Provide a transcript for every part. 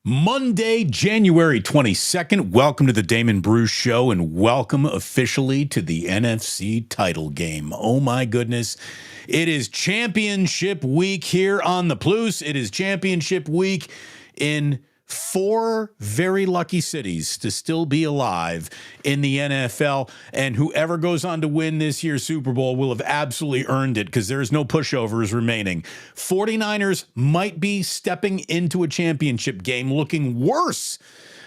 Monday, January 22nd. Welcome to the Damon Bruce Show and welcome officially to the NFC title game. Oh my goodness. It is championship week here on the Plus. It is championship week in 4 very lucky cities to still be alive in the NFL. And whoever goes on to win this year's Super Bowl will have absolutely earned it because there's no pushovers remaining. 49ers might be stepping into a championship game looking worse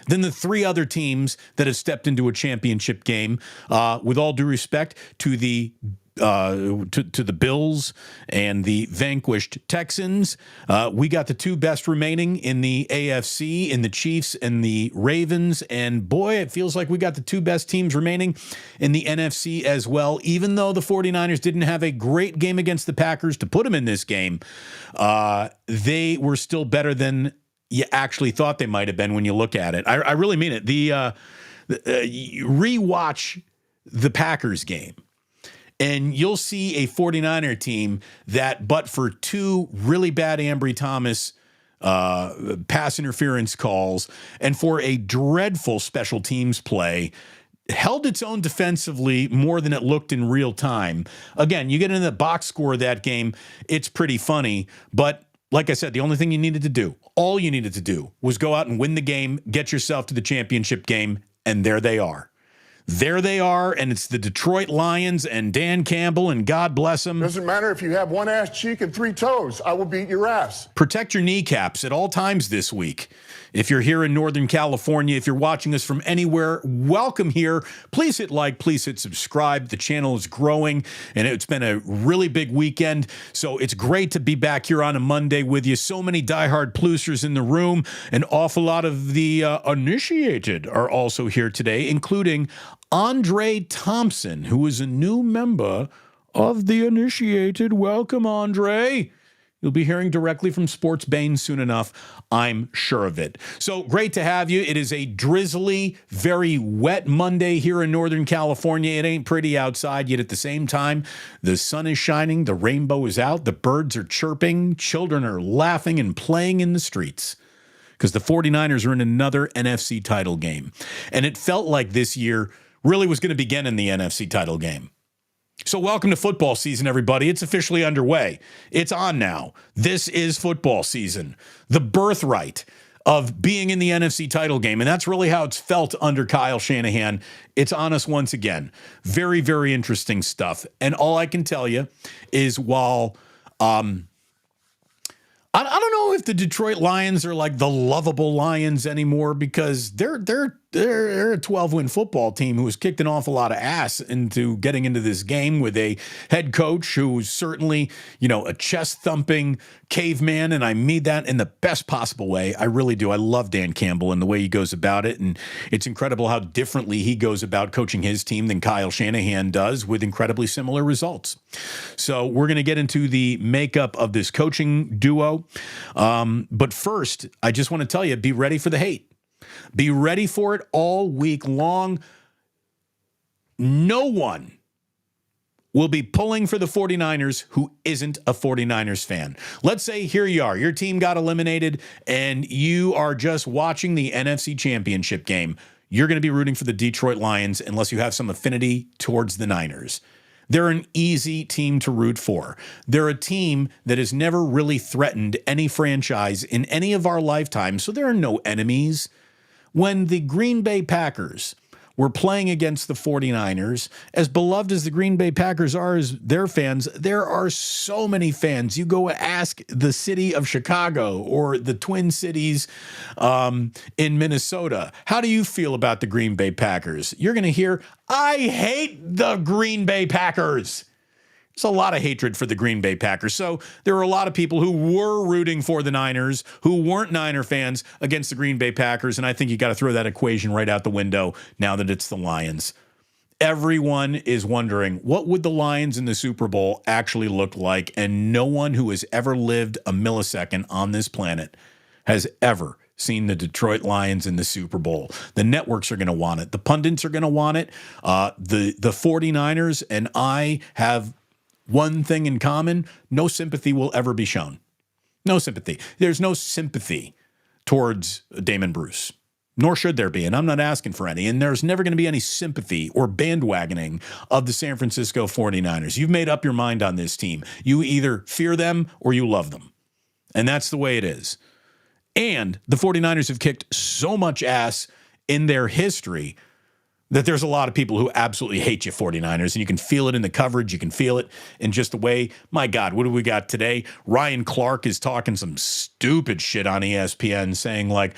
than the 3 other teams that have stepped into a championship game. With all due respect to the to the Bills and the vanquished Texans. We got the 2 best remaining in the AFC, in the Chiefs and the Ravens. And boy, it feels like we got the 2 best teams remaining in the NFC as well. Even though the 49ers didn't have a great game against the Packers to put them in this game, they were still better than you actually thought they might have been when you look at it. I really mean it. Rewatch the Packers game, and you'll see a 49er team that, but for 2 really bad Ambry Thomas pass interference calls and for a dreadful special teams play, held its own defensively more than it looked in real time. Again, you get into the box score of that game, it's pretty funny, but like I said, the only thing you needed to do, all you needed to do was go out and win the game, get yourself to the championship game, and there they are. There they are, and it's the Detroit Lions and Dan Campbell, and God bless them. Doesn't matter if you have 1 ass cheek and 3 toes. I will beat your ass. Protect your kneecaps at all times this week. If you're here in Northern California, if you're watching us from anywhere, welcome here. Please hit like, please hit subscribe. The channel is growing, and it's been a really big weekend, so it's great to be back here on a Monday with you. So many diehard Plusers in the room. An awful lot of the initiated are also here today, including Andre Thompson, who is a new member of the initiated. Welcome, Andre. You'll be hearing directly from Sports Bane soon enough. I'm sure of it. So great to have you. It is a drizzly, very wet Monday here in Northern California. It ain't pretty outside, yet at the same time, the sun is shining, the rainbow is out, the birds are chirping, children are laughing and playing in the streets because the 49ers are in another NFC title game. And it felt like this year really was going to begin in the NFC title game. So welcome to football season, everybody. It's officially underway. It's on now. This is football season. The birthright of being in the NFC title game. And that's really how it's felt under Kyle Shanahan. It's on us once again. Very, very interesting stuff. And all I can tell you is while I don't know if the Detroit Lions are like the lovable Lions anymore because they're a 12-win football team who has kicked an awful lot of ass into getting into this game with a head coach who's certainly, a chest-thumping caveman, and I mean that in the best possible way. I really do. I love Dan Campbell and the way he goes about it, and it's incredible how differently he goes about coaching his team than Kyle Shanahan does with incredibly similar results. So we're going to get into the makeup of this coaching duo. But first, I just want to tell you, be ready for the hate. Be ready for it all week long. No one will be pulling for the 49ers who isn't a 49ers fan. Let's say here you are, your team got eliminated and you are just watching the NFC Championship game. You're going to be rooting for the Detroit Lions unless you have some affinity towards the Niners. They're an easy team to root for. They're a team that has never really threatened any franchise in any of our lifetimes, so there are no enemies. When the Green Bay Packers were playing against the 49ers, as beloved as the Green Bay Packers are as their fans, there are so many fans. You go ask the city of Chicago or the Twin Cities in Minnesota, how do you feel about the Green Bay Packers? You're going to hear, I hate the Green Bay Packers. There's a lot of hatred for the Green Bay Packers. So there are a lot of people who were rooting for the Niners, who weren't Niner fans against the Green Bay Packers. And I think you got to throw that equation right out the window now that it's the Lions. Everyone is wondering, what would the Lions in the Super Bowl actually look like? And no one who has ever lived a millisecond on this planet has ever seen the Detroit Lions in the Super Bowl. The networks are going to want it. The pundits are going to want it. The 49ers and I have one thing in common: no sympathy will ever be shown. No sympathy. There's no sympathy towards Damon Bruce. Nor should there be, and I'm not asking for any. And there's never going to be any sympathy or bandwagoning of the San Francisco 49ers. You've made up your mind on this team. You either fear them or you love them. And that's the way it is. And the 49ers have kicked so much ass in their history that there's a lot of people who absolutely hate you 49ers, and you can feel it in the coverage. You can feel it in just the way, my God, what do we got today? Ryan Clark is talking some stupid shit on ESPN saying like,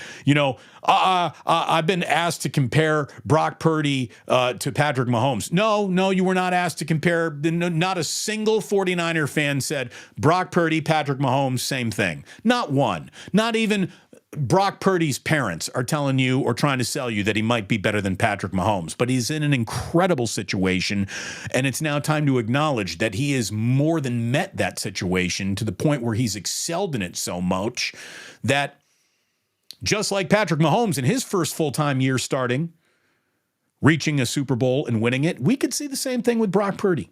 I've been asked to compare Brock Purdy to Patrick Mahomes. No, you were not asked to compare. Not a single 49er fan said Brock Purdy, Patrick Mahomes, same thing. Not one. Not even Brock Purdy's parents are telling you or trying to sell you that he might be better than Patrick Mahomes, but he's in an incredible situation, and it's now time to acknowledge that he has more than met that situation to the point where he's excelled in it so much that just like Patrick Mahomes in his first full-time year starting, reaching a Super Bowl and winning it, we could see the same thing with Brock Purdy.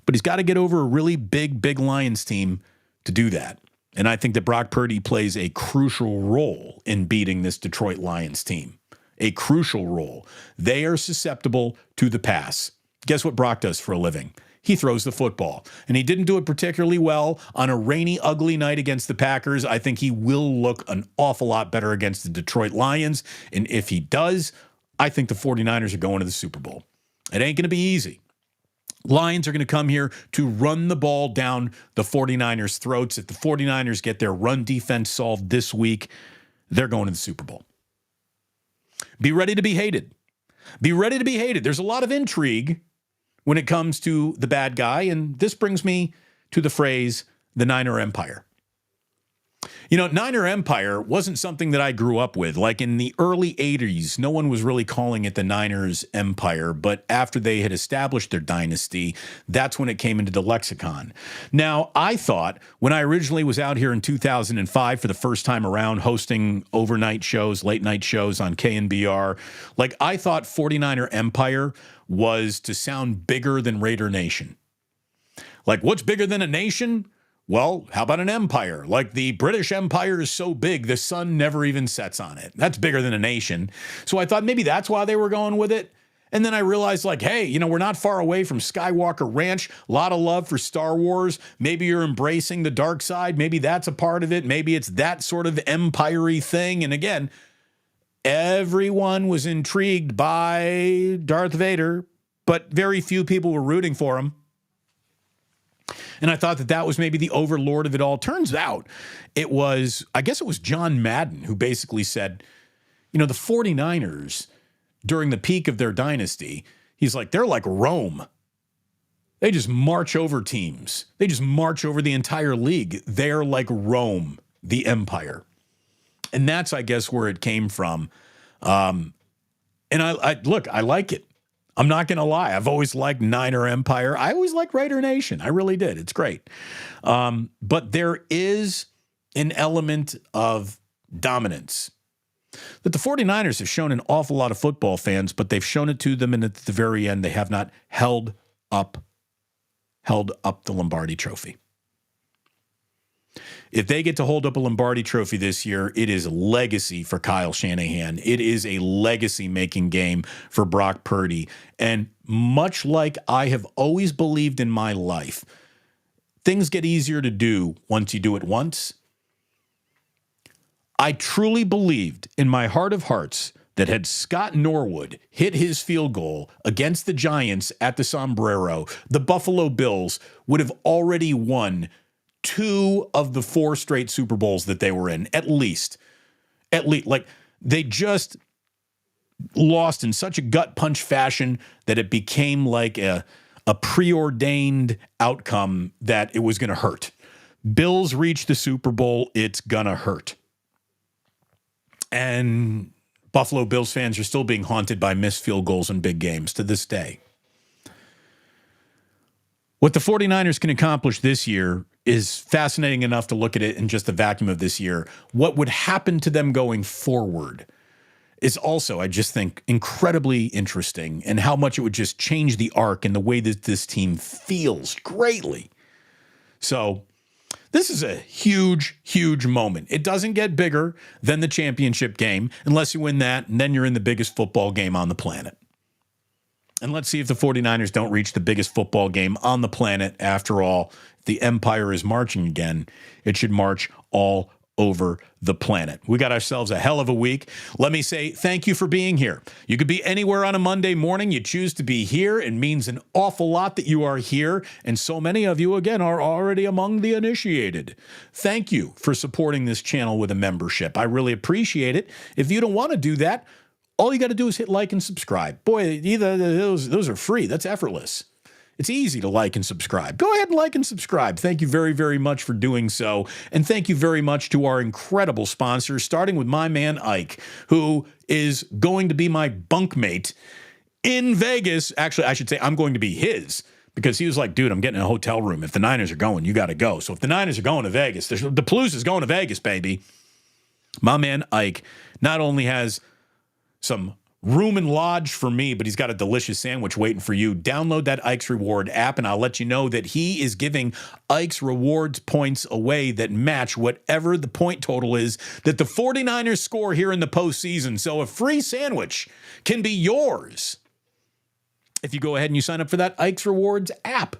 But he's got to get over a really big Lions team to do that. And I think that Brock Purdy plays a crucial role in beating this Detroit Lions team. A crucial role. They are susceptible to the pass. Guess what Brock does for a living? He throws the football. And he didn't do it particularly well on a rainy, ugly night against the Packers. I think he will look an awful lot better against the Detroit Lions. And if he does, I think the 49ers are going to the Super Bowl. It ain't going to be easy. Lions are going to come here to run the ball down the 49ers' throats. If the 49ers get their run defense solved this week, they're going to the Super Bowl. Be ready to be hated. Be ready to be hated. There's a lot of intrigue when it comes to the bad guy, and this brings me to the phrase, the Niner Empire. Niner Empire wasn't something that I grew up with. Like in the early 80s, no one was really calling it the Niners Empire, but after they had established their dynasty, that's when it came into the lexicon. Now, I thought when I originally was out here in 2005 for the first time around hosting overnight shows, late night shows on KNBR, like I thought 49er Empire was to sound bigger than Raider Nation. Like, what's bigger than a nation? Well, how about an empire? Like the British Empire is so big, the sun never even sets on it. That's bigger than a nation. So I thought maybe that's why they were going with it. And then I realized like, hey, we're not far away from Skywalker Ranch. A lot of love for Star Wars. Maybe you're embracing the dark side. Maybe that's a part of it. Maybe it's that sort of empire-y thing. And again, everyone was intrigued by Darth Vader, but very few people were rooting for him. And I thought that was maybe the overlord of it all. Turns out I guess it was John Madden who basically said, the 49ers during the peak of their dynasty, he's like, they're like Rome. They just march over teams. They just march over the entire league. They're like Rome, the empire. And that's, I guess, where it came from. And I like it. I'm not going to lie. I've always liked Niner Empire. I always liked Raider Nation. I really did. It's great. But there is an element of dominance that the 49ers have shown an awful lot of football fans, but they've shown it to them, and at the very end, they have not held up the Lombardi Trophy. If they get to hold up a Lombardi Trophy this year, it is legacy for Kyle Shanahan. It is a legacy-making game for Brock Purdy. And much like I have always believed in my life, things get easier to do once you do it once. I truly believed in my heart of hearts that had Scott Norwood hit his field goal against the Giants at the Sombrero, the Buffalo Bills would have already won 2 of the 4 straight Super Bowls that they were in, at least. Like, they just lost in such a gut punch fashion that it became like a preordained outcome that it was going to hurt. Bills reach the Super Bowl, it's going to hurt. And Buffalo Bills fans are still being haunted by missed field goals in big games to this day. What the 49ers can accomplish this year is fascinating enough to look at it in just the vacuum of this year. What would happen to them going forward is also, I just think, incredibly interesting, and how much it would just change the arc and the way that this team feels greatly. So This is a huge, huge moment. It doesn't get bigger than the championship game unless you win that, and then you're in the biggest football game on the planet. And let's see if the 49ers don't reach the biggest football game on the planet. After all, if the empire is marching again, it should march all over the planet. We got ourselves a hell of a week. Let me say thank you for being here. You could be anywhere on a Monday morning. You choose to be here. It means an awful lot that you are here. And so many of you, again, are already among the initiated. Thank you for supporting this channel with a membership. I really appreciate it. If you don't want to do that, all you got to do is hit like and subscribe. Boy, either those are free. That's effortless. It's easy to like and subscribe. Go ahead and like and subscribe. Thank you very, very much for doing so. And thank you very much to our incredible sponsors, starting with my man Ike, who is going to be my bunkmate in Vegas. Actually, I should say I'm going to be his, because he was like, dude, I'm getting a hotel room. If the Niners are going, you got to go. So if the Niners are going to Vegas, the Palooza is going to Vegas, baby. My man Ike not only has some room and lodge for me, but he's got a delicious sandwich waiting for you. Download that Ike's Reward app, and I'll let you know that he is giving Ike's Rewards points away that match whatever the point total is that the 49ers score here in the postseason. So a free sandwich can be yours if you go ahead and you sign up for that Ike's Rewards app.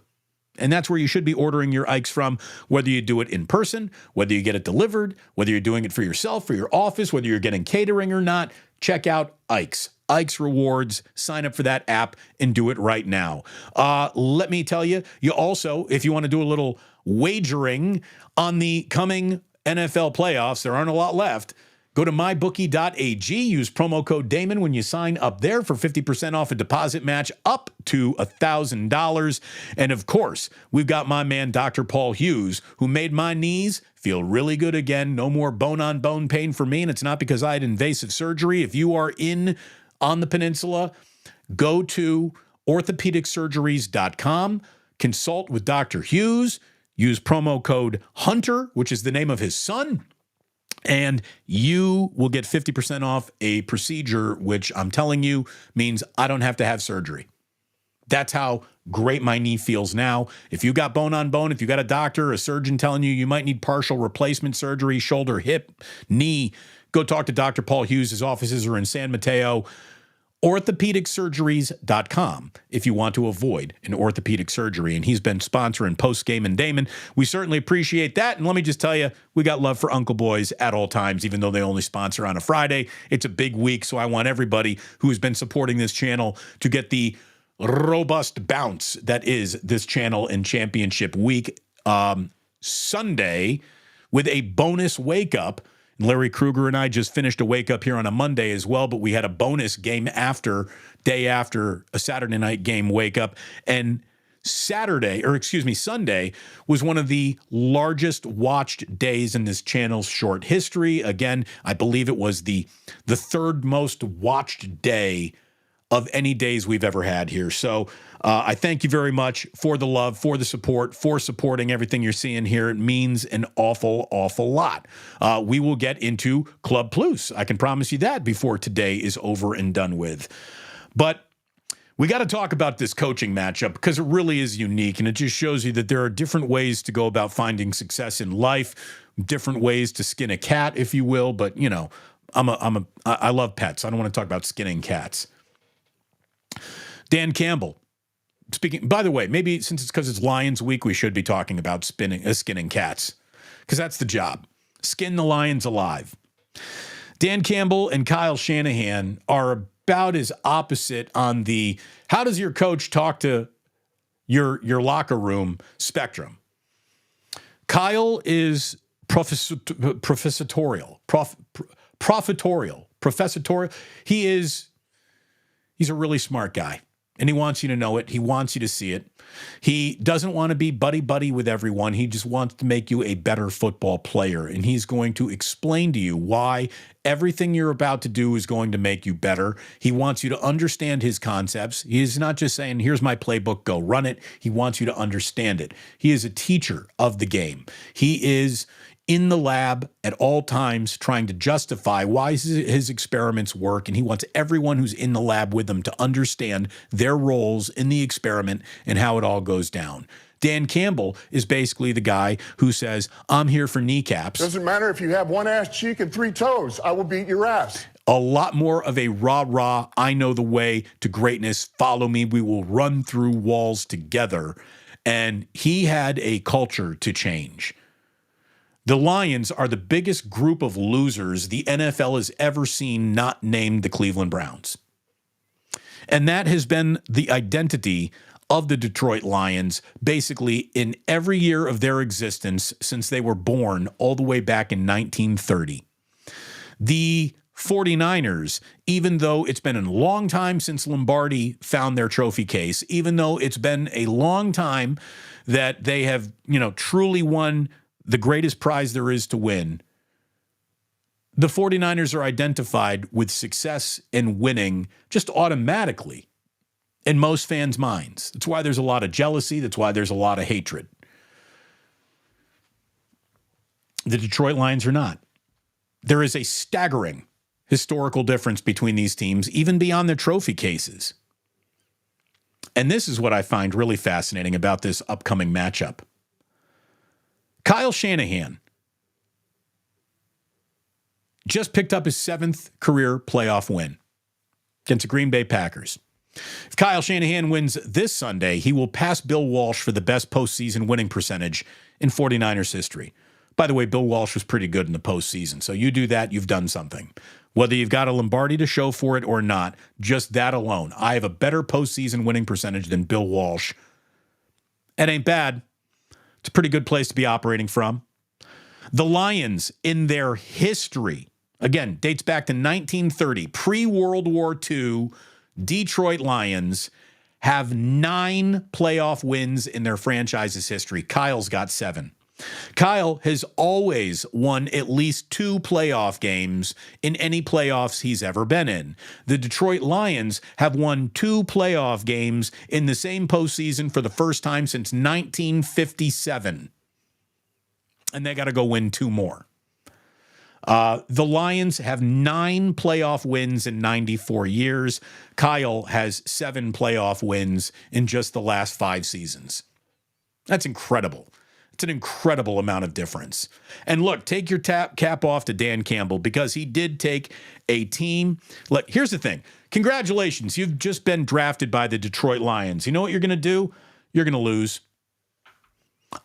And that's where you should be ordering your Ikes from, whether you do it in person, whether you get it delivered, whether you're doing it for yourself, for your office, whether you're getting catering or not. Check out Ike's Rewards. Sign up for that app and do it right now. Let me tell you, you also, if you want to do a little wagering on the coming NFL playoffs, there aren't a lot left. Go to mybookie.ag, use promo code Damon when you sign up there for 50% off a deposit match up to $1,000. And of course, we've got my man, Dr. Paul Hughes, who made my knees feel really good again. No more bone-on-bone pain for me, and it's not because I had invasive surgery. If you are on the peninsula, go to orthopedicsurgeries.com, consult with Dr. Hughes, use promo code Hunter, which is the name of his son, and you will get 50% off a procedure, which I'm telling you means I don't have to have surgery. That's how great my knee feels now. If you got bone on bone, if you got a doctor, a surgeon telling you you might need partial replacement surgery, shoulder, hip, knee, go talk to Dr. Paul Hughes. His offices are in San Mateo. Orthopedicsurgeries.com if you want to avoid an orthopedic surgery. And he's been sponsoring Postgame and Damon. We certainly appreciate that. And let me just tell you, we got love for Uncle Boys at all times, even though they only sponsor on a Friday. It's a big week, so I want everybody who has been supporting this channel to get the robust bounce that is this channel in championship week. Sunday with a bonus wake up. Larry Kruger and I just finished a wake up here on a Monday as well, but we had a bonus game day after a Saturday night game wake up. And Sunday was one of the largest watched days in this channel's short history. Again, I believe it was the third most watched day of any days we've ever had here. So I thank you very much for the love, for the support, for supporting everything you're seeing here. It means an awful, awful lot. We will get into Club Plus. I can promise you that before today is over and done with. But we got to talk about this coaching matchup because it really is unique, and it just shows you that there are different ways to go about finding success in life, different ways to skin a cat, if you will. But, you know, I love pets. I don't want to talk about skinning cats. Dan Campbell, speaking, by the way, maybe since it's because it's Lions Week, we should be talking about skinning cats, because that's the job. Skin the lions alive. Dan Campbell and Kyle Shanahan are about as opposite on the how does your coach talk to your locker room spectrum. Kyle is professorial. He's a really smart guy, and he wants you to know it. He wants you to see it. He doesn't want to be buddy-buddy with everyone. He just wants to make you a better football player, and he's going to explain to you why everything you're about to do is going to make you better. He wants you to understand his concepts. He is not just saying, here's my playbook, go run it. He wants you to understand it. He is a teacher of the game. He is in the lab at all times trying to justify why his experiments work, and he wants everyone who's in the lab with him to understand their roles in the experiment and how it all goes down. Dan Campbell is basically the guy who says, I'm here for kneecaps. Doesn't matter if you have one ass cheek and 3 toes. I will beat your ass. A lot more of a rah-rah, I know the way to greatness. Follow me. We will run through walls together. And he had a culture to change. The Lions are the biggest group of losers the NFL has ever seen, not named the Cleveland Browns. And that has been the identity of the Detroit Lions basically in every year of their existence since they were born all the way back in 1930. The 49ers, even though it's been a long time since Lombardi found their trophy case, even though it's been a long time that they have, truly won the greatest prize there is to win, the 49ers are identified with success and winning just automatically in most fans' minds. That's why there's a lot of jealousy. That's why there's a lot of hatred. The Detroit Lions are not. There is a staggering historical difference between these teams, even beyond their trophy cases. And this is what I find really fascinating about this upcoming matchup. Kyle Shanahan just picked up his 7th career playoff win against the Green Bay Packers. If Kyle Shanahan wins this Sunday, he will pass Bill Walsh for the best postseason winning percentage in 49ers history. By the way, Bill Walsh was pretty good in the postseason, so you do that, you've done something. Whether you've got a Lombardi to show for it or not, just that alone. I have a better postseason winning percentage than Bill Walsh. It ain't bad. It's a pretty good place to be operating from. The Lions, in their history, again, dates back to 1930, pre-World War II, Detroit Lions have 9 playoff wins in their franchise's history. Kyle's got 7. Kyle has always won at least 2 playoff games in any playoffs he's ever been in. The Detroit Lions have won 2 playoff games in the same postseason for the first time since 1957. And they got to go win 2 more. The Lions have 9 playoff wins in 94 years. Kyle has 7 playoff wins in just the last 5 seasons. That's incredible. It's an incredible amount of difference. And look, take your cap off to Dan Campbell because he did take a team. Look, here's the thing. Congratulations. You've just been drafted by the Detroit Lions. You know what you're going to do? You're going to lose.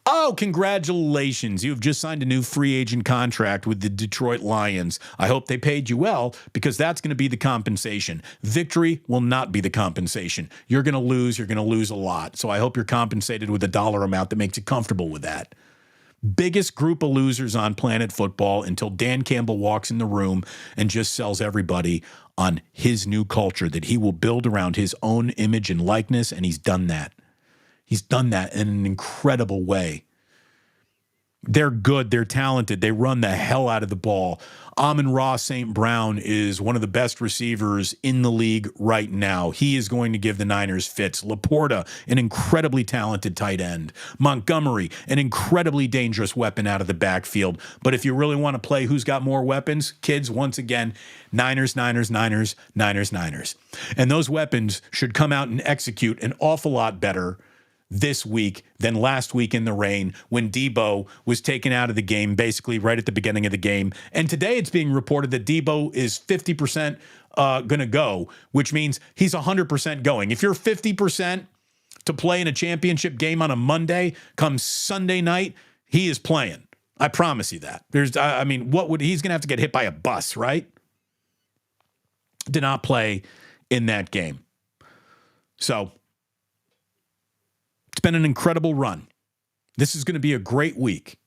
Oh, congratulations. You've just signed a new free agent contract with the Detroit Lions. I hope they paid you well because that's going to be the compensation. Victory will not be the compensation. You're going to lose. You're going to lose a lot. So I hope you're compensated with a dollar amount that makes you comfortable with that. Biggest group of losers on planet football until Dan Campbell walks in the room and just sells everybody on his new culture that he will build around his own image and likeness, and he's done that. He's done that in an incredible way. They're good. They're talented. They run the hell out of the ball. Amon-Ra St. Brown is one of the best receivers in the league right now. He is going to give the Niners fits. Laporta, an incredibly talented tight end. Montgomery, an incredibly dangerous weapon out of the backfield. But if you really want to play who's got more weapons, kids, once again, Niners, Niners, Niners, Niners, Niners. And those weapons should come out and execute an awful lot better this week than last week in the rain when Debo was taken out of the game basically right at the beginning of the game. And today it's being reported that Debo is 50% going to go, which means he's 100% going. If you're 50% to play in a championship game on a Monday, come Sunday night, he is playing. I promise you that. He's going to have to get hit by a bus, right? To not play in that game. So, it's been an incredible run. This is going to be a great week.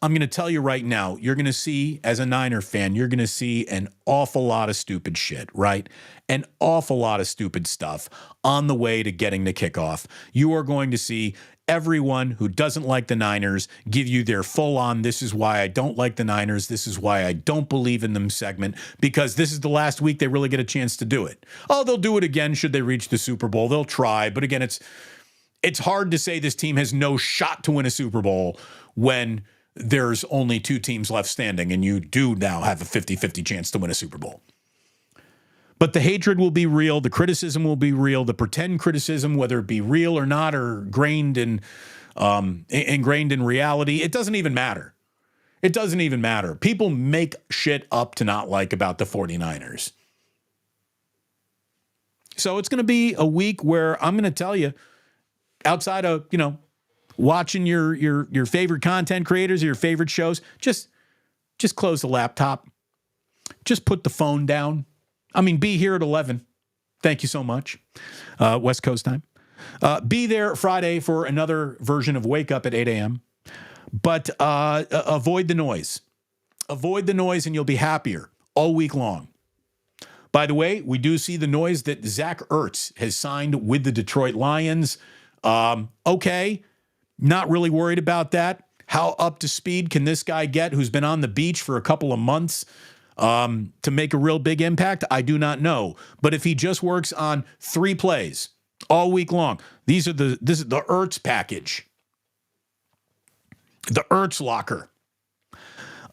I'm going to tell you right now, you're going to see, as a Niner fan, you're going to see an awful lot of stupid shit, right? An awful lot of stupid stuff on the way to getting the kickoff. You are going to see everyone who doesn't like the Niners give you their full-on, this is why I don't like the Niners, this is why I don't believe in them segment, because this is the last week they really get a chance to do it. Oh, they'll do it again should they reach the Super Bowl. They'll try, but again, it's hard to say this team has no shot to win a Super Bowl when there's only 2 teams left standing and you do now have a 50-50 chance to win a Super Bowl. But the hatred will be real. The criticism will be real. The pretend criticism, whether it be real or not, or ingrained in reality, it doesn't even matter. It doesn't even matter. People make shit up to not like about the 49ers. So it's going to be a week where I'm going to tell you, outside of, watching your favorite content creators or your favorite shows, just close the laptop. Just put the phone down. Be here at 11. Thank you so much. West Coast time. Be there Friday for another version of Wake Up at 8 a.m. But avoid the noise. Avoid the noise and you'll be happier all week long. By the way, we do see the noise that Zach Ertz has signed with the Detroit Lions. Okay, not really worried about that. How up to speed can this guy get who's been on the beach for a couple of months to make a real big impact? I do not know. But if he just works on 3 plays all week long, this is the Ertz package. The Ertz locker.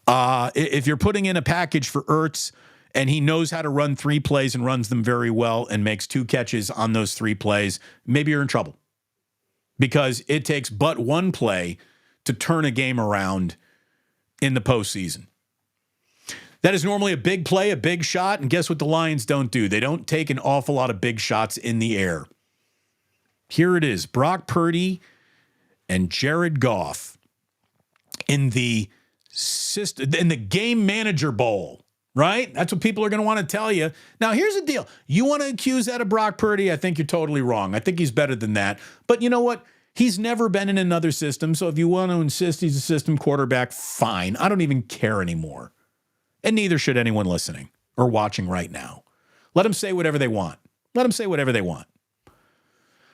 If you're putting in a package for Ertz and he knows how to run 3 plays and runs them very well and makes 2 catches on those 3 plays, maybe you're in trouble. Because it takes but 1 play to turn a game around in the postseason. That is normally a big play, a big shot, and guess what the Lions don't do? They don't take an awful lot of big shots in the air. Here it is, Brock Purdy and Jared Goff in the Game Manager Bowl, right? That's what people are going to want to tell you. Now, here's the deal. You want to accuse that of Brock Purdy? I think you're totally wrong. I think he's better than that. But you know what? He's never been in another system, so if you want to insist he's a system quarterback, fine. I don't even care anymore. And neither should anyone listening or watching right now. Let them say whatever they want. Let them say whatever they want.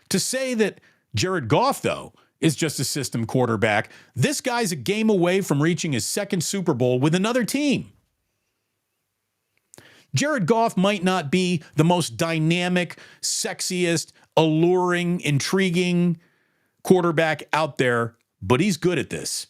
To say that Jared Goff, though, is just a system quarterback, this guy's a game away from reaching his 2nd Super Bowl with another team. Jared Goff might not be the most dynamic, sexiest, alluring, intriguing quarterback out there, but he's good at this.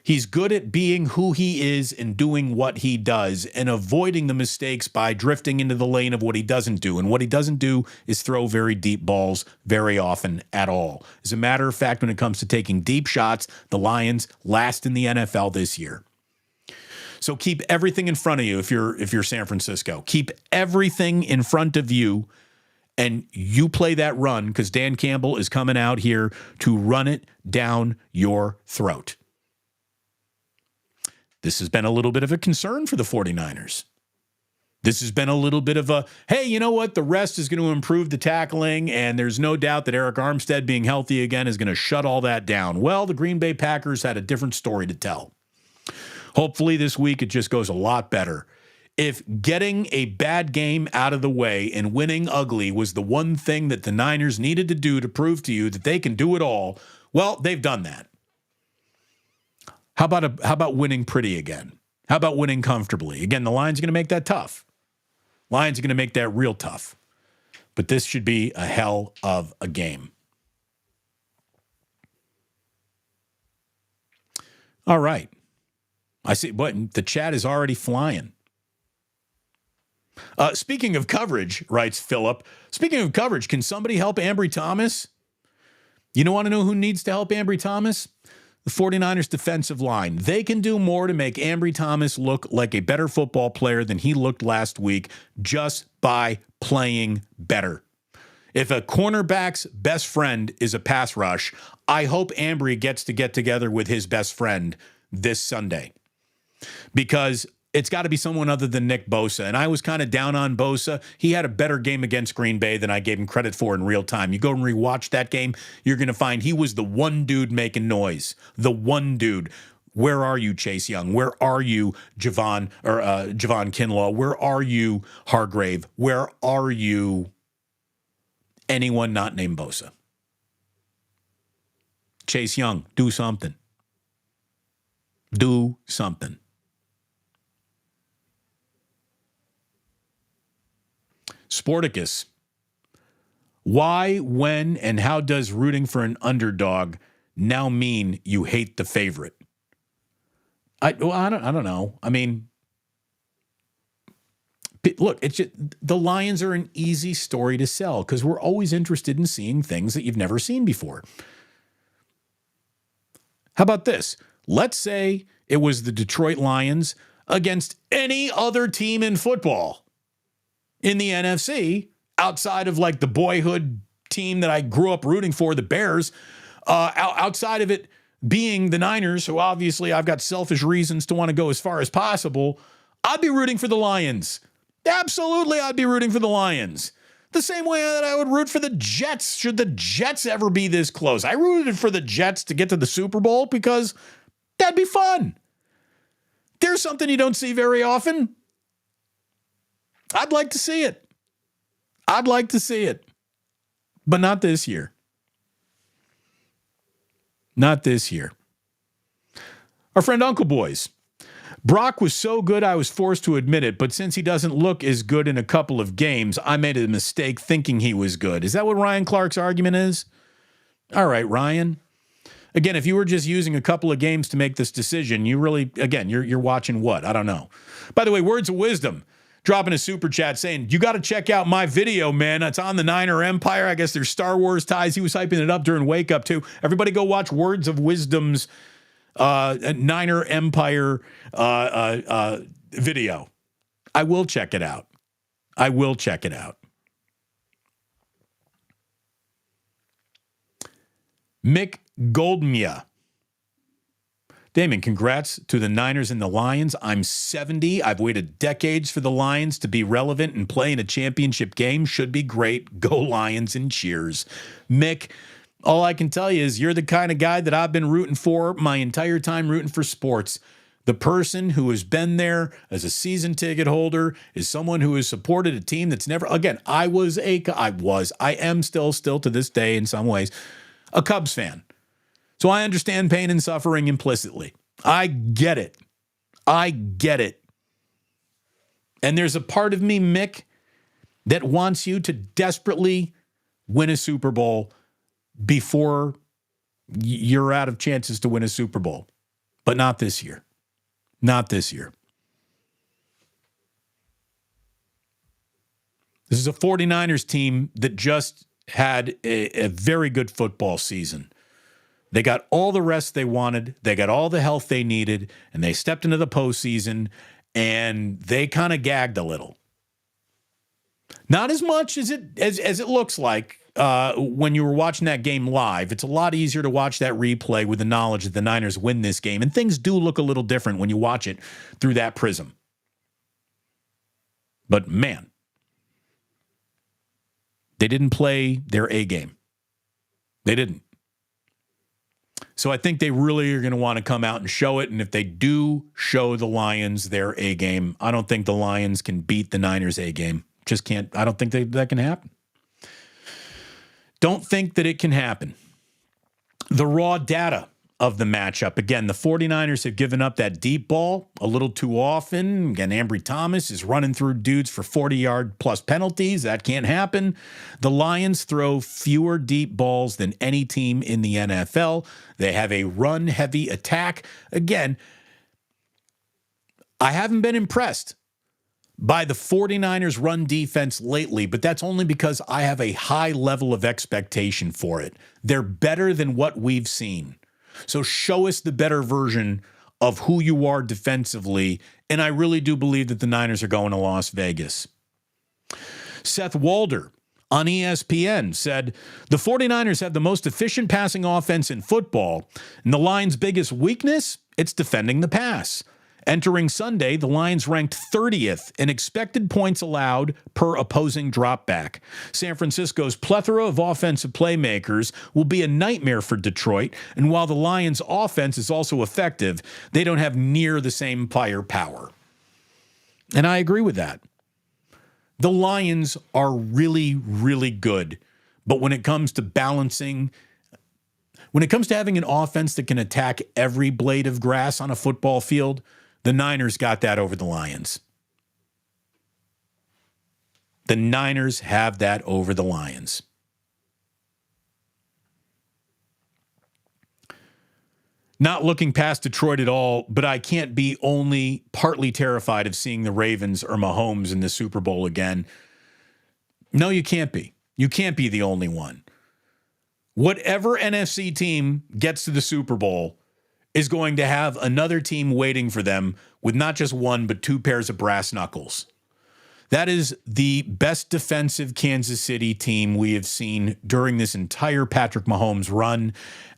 He's good at being who he is and doing what he does and avoiding the mistakes by drifting into the lane of what he doesn't do. And what he doesn't do is throw very deep balls very often at all. As a matter of fact, when it comes to taking deep shots, the Lions last in the NFL this year. So keep everything in front of you if you're San Francisco. Keep everything in front of you and you play that run because Dan Campbell is coming out here to run it down your throat. This has been a little bit of a concern for the 49ers. This has been a little bit of a, hey, you know what? The rest is going to improve the tackling, and there's no doubt that Eric Armstead being healthy again is going to shut all that down. Well, the Green Bay Packers had a different story to tell. Hopefully this week it just goes a lot better. If getting a bad game out of the way and winning ugly was the one thing that the Niners needed to do to prove to you that they can do it all, well, they've done that. How about winning pretty again? How about winning comfortably? Again, the Lions are going to make that tough. Lions are going to make that real tough. But this should be a hell of a game. All right. I see, but the chat is already flying. Speaking of coverage, writes Philip, speaking of coverage, can somebody help Ambry Thomas? You want to know who needs to help Ambry Thomas? The 49ers defensive line. They can do more to make Ambry Thomas look like a better football player than he looked last week just by playing better. If a cornerback's best friend is a pass rush, I hope Ambry gets to get together with his best friend this Sunday. Because it's got to be someone other than Nick Bosa. And I was kind of down on Bosa. He had a better game against Green Bay than I gave him credit for in real time. You go and rewatch that game, you're going to find he was the one dude making noise. The one dude. Where are you, Chase Young? Where are you, Javon Kinlaw? Where are you, Hargrave? Where are you, anyone not named Bosa? Chase Young, do something. Do something. Sporticus, why, when, and how does rooting for an underdog now mean you hate the favorite? I don't know. I mean, Look, it's just, the Lions are an easy story to sell because we're always interested in seeing things that you've never seen before. How about this? Let's say it was the Detroit Lions against any other team in football in the NFC outside of like the boyhood team that I grew up rooting for, the Bears, outside of it being the Niners, who obviously I've got selfish reasons to want to go as far as possible. I'd be rooting for the Lions. Absolutely, I'd be rooting for the Lions. The same way that I would root for the Jets should the Jets ever be this close. I rooted for the Jets to get to the Super Bowl because that'd be fun. There's something you don't see very often. I'd like to see it. I'd like to see it. But not this year. Not this year. Our friend Uncle Boys. Brock was so good I was forced to admit it, but since he doesn't look as good in a couple of games, I made a mistake thinking he was good. Is that what Ryan Clark's argument is? All right, Ryan. Again, if you were just using a couple of games to make this decision, you really, again, you're watching what? I don't know. By the way, words of wisdom. Dropping a super chat saying, you got to check out my video, man. It's on the Niner Empire. I guess there's Star Wars ties. He was hyping it up during Wake Up, too. Everybody go watch Words of Wisdom's Niner Empire video. I will check it out. I will check it out. Mick Goldmia. Damon, congrats to the Niners and the Lions. I'm 70. I've waited decades for the Lions to be relevant and play in a championship game. Should be great. Go Lions and cheers. Mick, all I can tell you is you're the kind of guy that I've been rooting for my entire time rooting for sports. The person who has been there as a season ticket holder is someone who has supported a team that's never, again, I am still to this day in some ways, a Cubs fan. So I understand pain and suffering implicitly. I get it. I get it. And there's a part of me, Mick, that wants you to desperately win a Super Bowl before you're out of chances to win a Super Bowl. But not this year. Not this year. This is a 49ers team that just had a very good football season. They got all the rest they wanted. They got all the health they needed, and they stepped into the postseason, and they kind of gagged a little. Not as much as it looks like when you were watching that game live. It's a lot easier to watch that replay with the knowledge that the Niners win this game, and things do look a little different when you watch it through that prism. But man, they didn't play their A game. They didn't. So I think they really are going to want to come out and show it. And if they do show the Lions their A game, I don't think the Lions can beat the Niners A game. Just can't. I don't think that can happen. Don't think that it can happen. The raw data of the matchup. Again, the 49ers have given up that deep ball a little too often. Again, Ambry Thomas is running through dudes for 40-yard plus penalties. That can't happen. The Lions throw fewer deep balls than any team in the NFL. They have a run-heavy attack. Again, I haven't been impressed by the 49ers run defense lately, but that's only because I have a high level of expectation for it. They're better than what we've seen. So show us the better version of who you are defensively, and I really do believe that the Niners are going to Las Vegas. Seth Walder on ESPN said, the 49ers have the most efficient passing offense in football, and the Lions' biggest weakness, it's defending the pass. Entering Sunday, the Lions ranked 30th in expected points allowed per opposing dropback. San Francisco's plethora of offensive playmakers will be a nightmare for Detroit, and while the Lions' offense is also effective, they don't have near the same firepower. And I agree with that. The Lions are really, really good, but when it comes to balancing, when it comes to having an offense that can attack every blade of grass on a football field, the Niners got that over the Lions. The Niners have that over the Lions. Not looking past Detroit at all, but I can't be only partly terrified of seeing the Ravens or Mahomes in the Super Bowl again. No, you can't be. You can't be the only one. Whatever NFC team gets to the Super Bowl is going to have another team waiting for them with not just one, but two pairs of brass knuckles. That is the best defensive Kansas City team we have seen during this entire Patrick Mahomes run.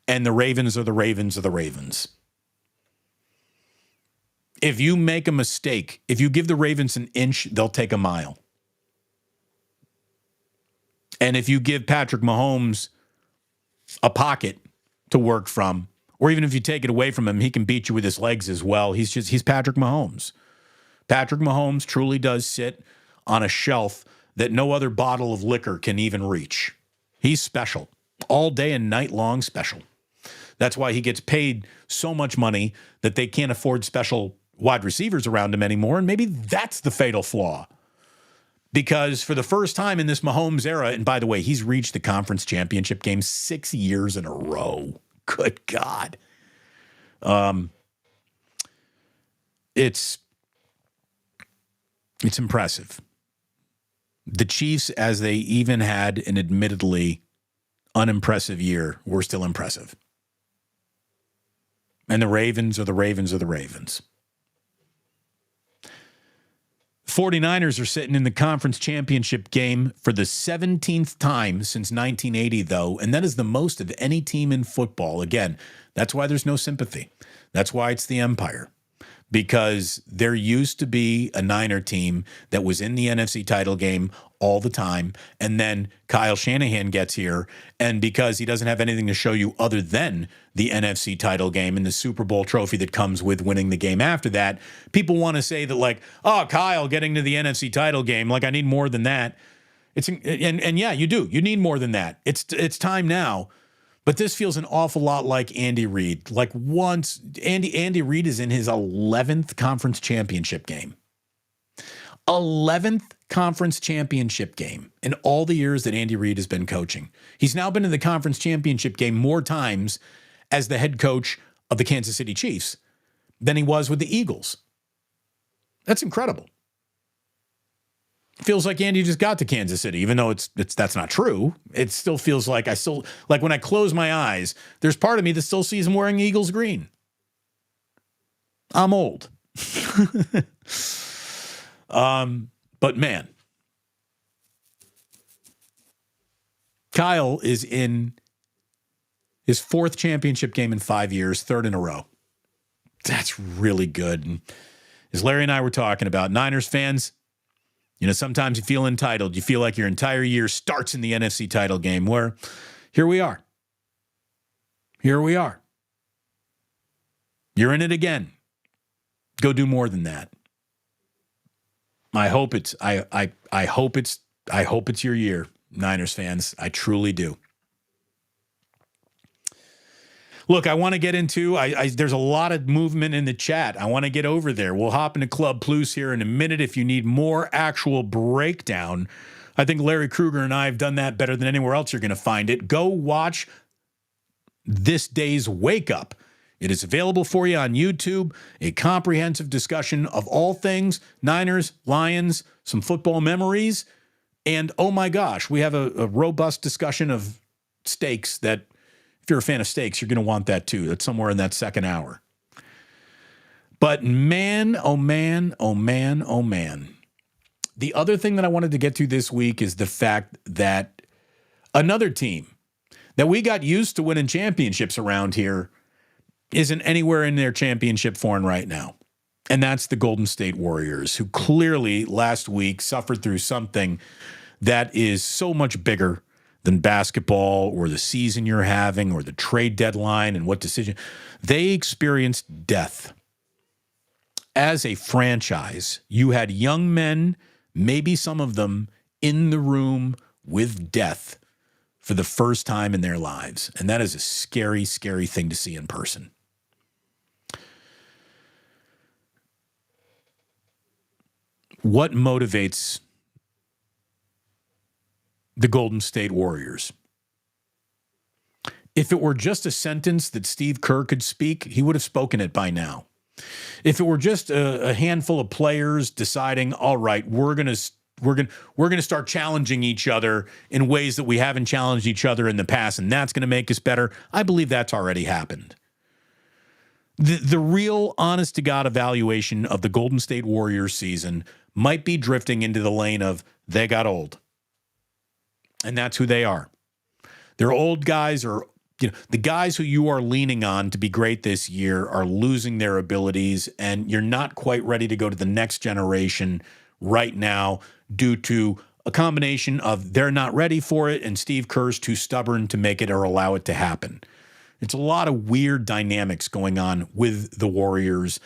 And the Ravens are the Ravens of the Ravens. If you make a mistake, if you give the Ravens an inch, they'll take a mile. And if you give Patrick Mahomes a pocket to work from, or even if you take it away from him, he can beat you with his legs as well. He's Patrick Mahomes. Patrick Mahomes truly does sit on a shelf that no other bottle of liquor can even reach. He's special. All day and night long special. That's why he gets paid so much money that they can't afford special wide receivers around him anymore. And maybe that's the fatal flaw. Because for the first time in this Mahomes era, and by the way, he's reached the conference championship game 6 years in a row. Good God. It's impressive. The Chiefs, as they even had an admittedly unimpressive year, were still impressive. And the Ravens are the Ravens of the Ravens. 49ers are sitting in the conference championship game for the 17th time since 1980, though, and that is the most of any team in football. Again, that's why there's no sympathy. That's why it's the Empire. Because there used to be a Niner team that was in the NFC title game all the time, and then Kyle Shanahan gets here, and because he doesn't have anything to show you other than the NFC title game and the Super Bowl trophy that comes with winning the game after that, people want to say that, like, oh, Kyle getting to the NFC title game, like, I need more than that. And yeah, you do. You need more than that. It's time now. But this feels an awful lot like Andy Reid. Like once Andy Reid is in his 11th conference championship game. 11th conference championship game in all the years that Andy Reid has been coaching. He's now been in the conference championship game more times as the head coach of the Kansas City Chiefs than he was with the Eagles. That's incredible. Feels like Andy just got to Kansas City, even though that's not true. It still feels like like when I close my eyes, there's part of me that still sees him wearing Eagles green. I'm old. But man, Kyle is in his 4th championship game in 5 years, 3rd in a row. That's really good. And as Larry and I were talking about, Niners fans, you know, sometimes you feel entitled. You feel like your entire year starts in the NFC title game, where here we are. Here we are. You're in it again. Go do more than that. I hope it's your year, Niners fans. I truly do. Look, I want to get into, there's a lot of movement in the chat. I want to get over there. We'll hop into Club Plus here in a minute if you need more actual breakdown. I think Larry Krueger and I have done that better than anywhere else you're going to find it. Go watch this day's Wake Up. It is available for you on YouTube, a comprehensive discussion of all things Niners, Lions, some football memories, and oh my gosh, we have a robust discussion of stakes that, if you're a fan of steaks, you're going to want that too. That's somewhere in that second hour. But man, oh man, oh man, oh man. The other thing that I wanted to get to this week is the fact that another team that we got used to winning championships around here isn't anywhere in their championship form right now. And that's the Golden State Warriors, who clearly last week suffered through something that is so much bigger than basketball or the season you're having or the trade deadline and what decision. They experienced death. As a franchise, you had young men, maybe some of them, in the room with death for the first time in their lives. And that is a scary, scary thing to see in person. What motivates the Golden State Warriors? If it were just a sentence that Steve Kerr could speak, he would have spoken it by now. If it were just a handful of players deciding, all right, we're going to start challenging each other in ways that we haven't challenged each other in the past, and that's going to make us better, I believe that's already happened. The real honest-to-God evaluation of the Golden State Warriors season might be drifting into the lane of they got old. And that's who they are. They're old guys, or the guys who you are leaning on to be great this year are losing their abilities, and you're not quite ready to go to the next generation right now due to a combination of they're not ready for it and Steve Kerr's too stubborn to make it or allow it to happen. It's a lot of weird dynamics going on with the Warriors.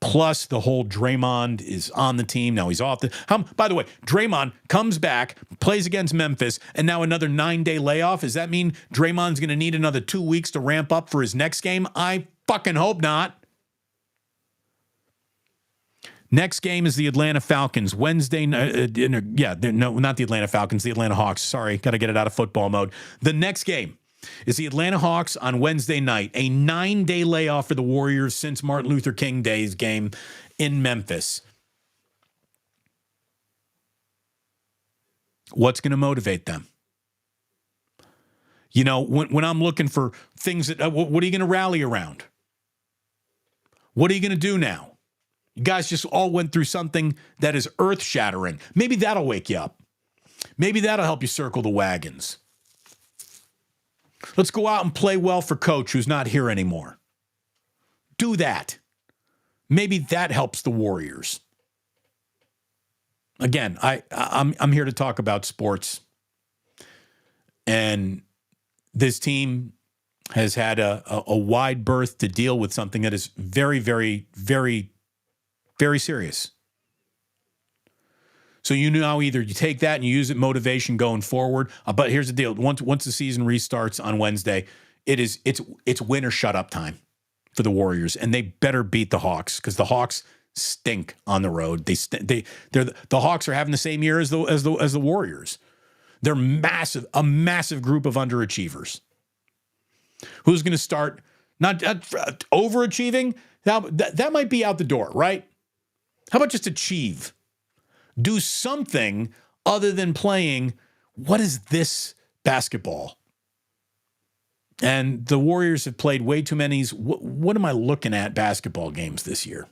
Plus, the whole Draymond is on the team. Now he's off. By the way, Draymond comes back, plays against Memphis, and now another 9-day layoff. Does that mean Draymond's going to need another 2 weeks to ramp up for his next game? I fucking hope not. Next game is the Atlanta Falcons. Wednesday night. No, not the Atlanta Falcons, the Atlanta Hawks. Sorry, got to get it out of football mode. The next game is the Atlanta Hawks on Wednesday night, a 9-day layoff for the Warriors since Martin Luther King Day's game in Memphis. What's going to motivate them? When I'm looking for things that, what are you going to rally around? What are you going to do now? You guys just all went through something that is earth-shattering. Maybe that'll wake you up. Maybe that'll help you circle the wagons. Let's go out and play well for Coach, who's not here anymore. Do that. Maybe that helps the Warriors. Again, I'm here to talk about sports. And this team has had a wide berth to deal with something that is very, very, very, very serious. So either you take that and you use it motivation going forward. But here's the deal: once the season restarts on Wednesday, it's win or shut up time for the Warriors, and they better beat the Hawks because the Hawks stink on the road. The Hawks are having the same year as the Warriors. They're a massive group of underachievers. Who's going to start not overachieving? Now that might be out the door, right? How about just achieve? Do something other than playing, what is this basketball? And the Warriors have played way too many, what am I looking at, basketball games this year?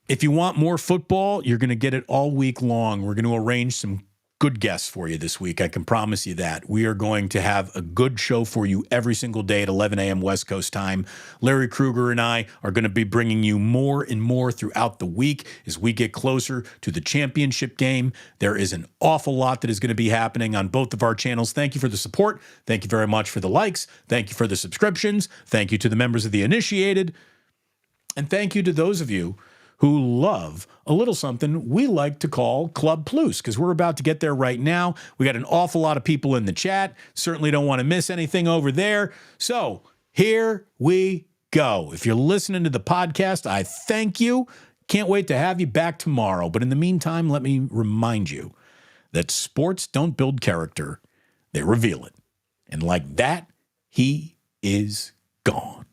If you want more football, you're going to get it all week long. We're going to arrange some good guests for you this week. I can promise you that. We are going to have a good show for you every single day at 11 a.m. West Coast time. Larry Kruger and I are going to be bringing you more and more throughout the week as we get closer to the championship game. There is an awful lot that is going to be happening on both of our channels. Thank you for the support. Thank you very much for the likes. Thank you for the subscriptions. Thank you to the members of the Initiated. And thank you to those of you who love a little something we like to call Club Plus, because we're about to get there right now. We got an awful lot of people in the chat. Certainly don't want to miss anything over there. So here we go. If you're listening to the podcast, I thank you. Can't wait to have you back tomorrow. But in the meantime, let me remind you that sports don't build character. They reveal it. And like that, he is gone.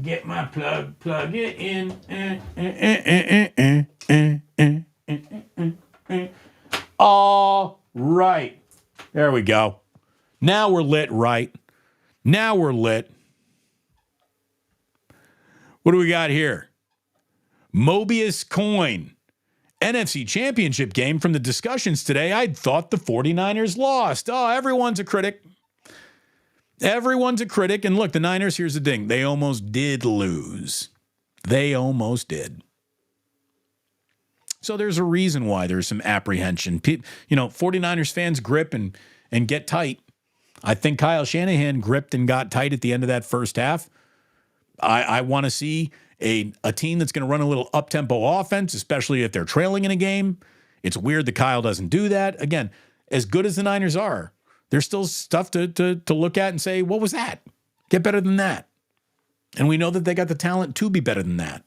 Get my plug it in. All right. There we go. Now we're lit, right? Now we're lit. What do we got here? Mobius coin. NFC Championship game. From the discussions today, I thought the 49ers lost. Oh, everyone's a critic. Everyone's a critic. And look, the Niners, here's the thing. They almost did lose. They almost did. So there's a reason why there's some apprehension. 49ers fans grip and get tight. I think Kyle Shanahan gripped and got tight at the end of that first half. I want to see a team that's going to run a little up-tempo offense, especially if they're trailing in a game. It's weird that Kyle doesn't do that. Again, as good as the Niners are, there's still stuff to look at and say, what was that? Get better than that. And we know that they got the talent to be better than that.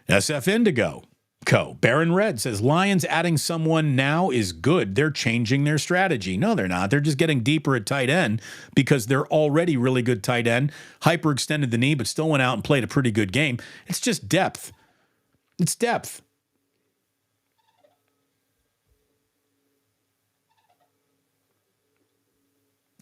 SF Indigo Co. Baron Red says Lions adding someone now is good. They're changing their strategy. No, they're not. They're just getting deeper at tight end because they're already really good tight end. Hyperextended the knee, but still went out and played a pretty good game. It's just depth. It's depth.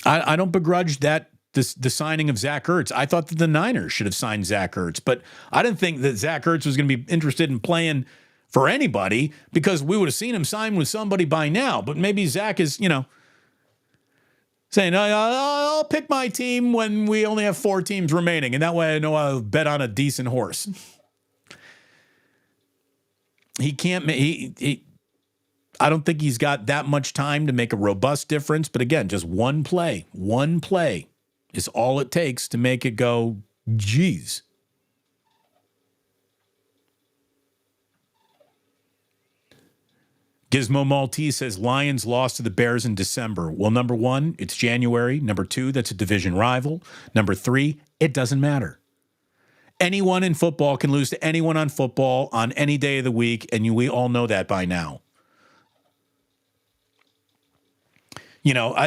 I don't begrudge that the signing of Zach Ertz. I thought that the Niners should have signed Zach Ertz, but I didn't think that Zach Ertz was going to be interested in playing for anybody because we would have seen him sign with somebody by now. But maybe Zach is, saying, I'll pick my team when we only have 4 teams remaining, and that way I know I'll bet on a decent horse. He can't. I don't think he's got that much time to make a robust difference. But again, just one play is all it takes to make it go, geez. Gizmo Maltese says Lions lost to the Bears in December. Well, number 1, it's January. Number 2, that's a division rival. Number 3, it doesn't matter. Anyone in football can lose to anyone on football on any day of the week, and we all know that by now.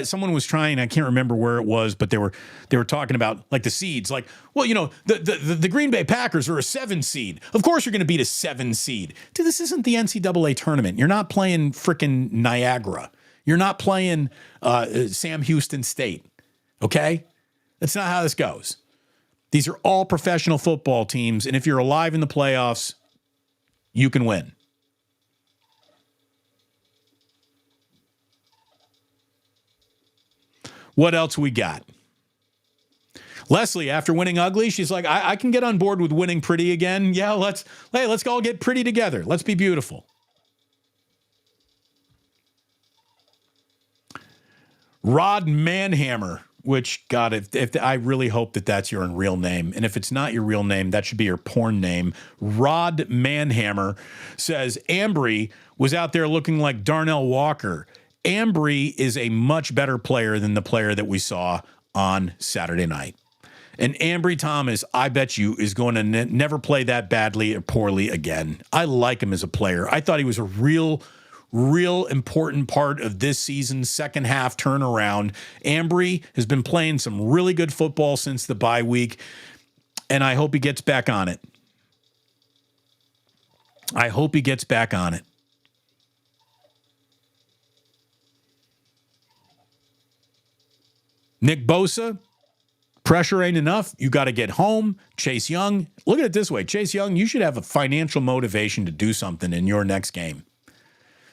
Someone was trying, I can't remember where it was, but they were talking about like the seeds, like, well, the Green Bay Packers are a 7 seed. Of course you're going to beat a 7 seed. Dude, this isn't the NCAA tournament. You're not playing frickin' Niagara. You're not playing Sam Houston State. Okay? That's not how this goes. These are all professional football teams, and if you're alive in the playoffs, you can win. What else we got? Leslie, after winning ugly, she's like, I can get on board with winning pretty again. Yeah, let's all get pretty together. Let's be beautiful. Rod Manhammer, which, God, if I really hope that that's your real name. And if it's not your real name, that should be your porn name. Rod Manhammer says Ambry was out there looking like Darnell Walker. Ambry is a much better player than the player that we saw on Saturday night. And Ambry Thomas, I bet you, is going to never play that badly or poorly again. I like him as a player. I thought he was a real important part of this season's second half turnaround. Ambry has been playing some really good football since the bye week, and I hope he gets back on it. Nick Bosa, pressure ain't enough. You got to get home. Chase Young, look at it this way. Chase Young, you should have a financial motivation to do something in your next game.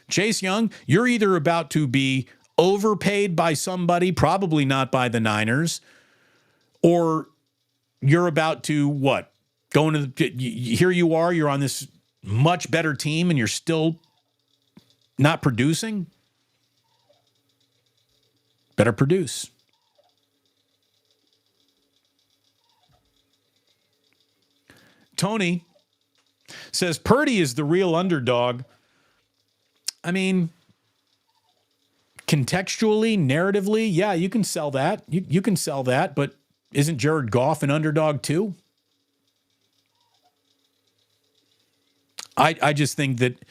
Chase Young, you're either about to be overpaid by somebody, probably not by the Niners, or you're about to what? Here you are, you're on this much better team and you're still not producing? Better produce. Tony says Purdy is the real underdog. I mean, contextually, narratively, yeah, you can sell that. You can sell that, but isn't Jared Goff an underdog too? I just think that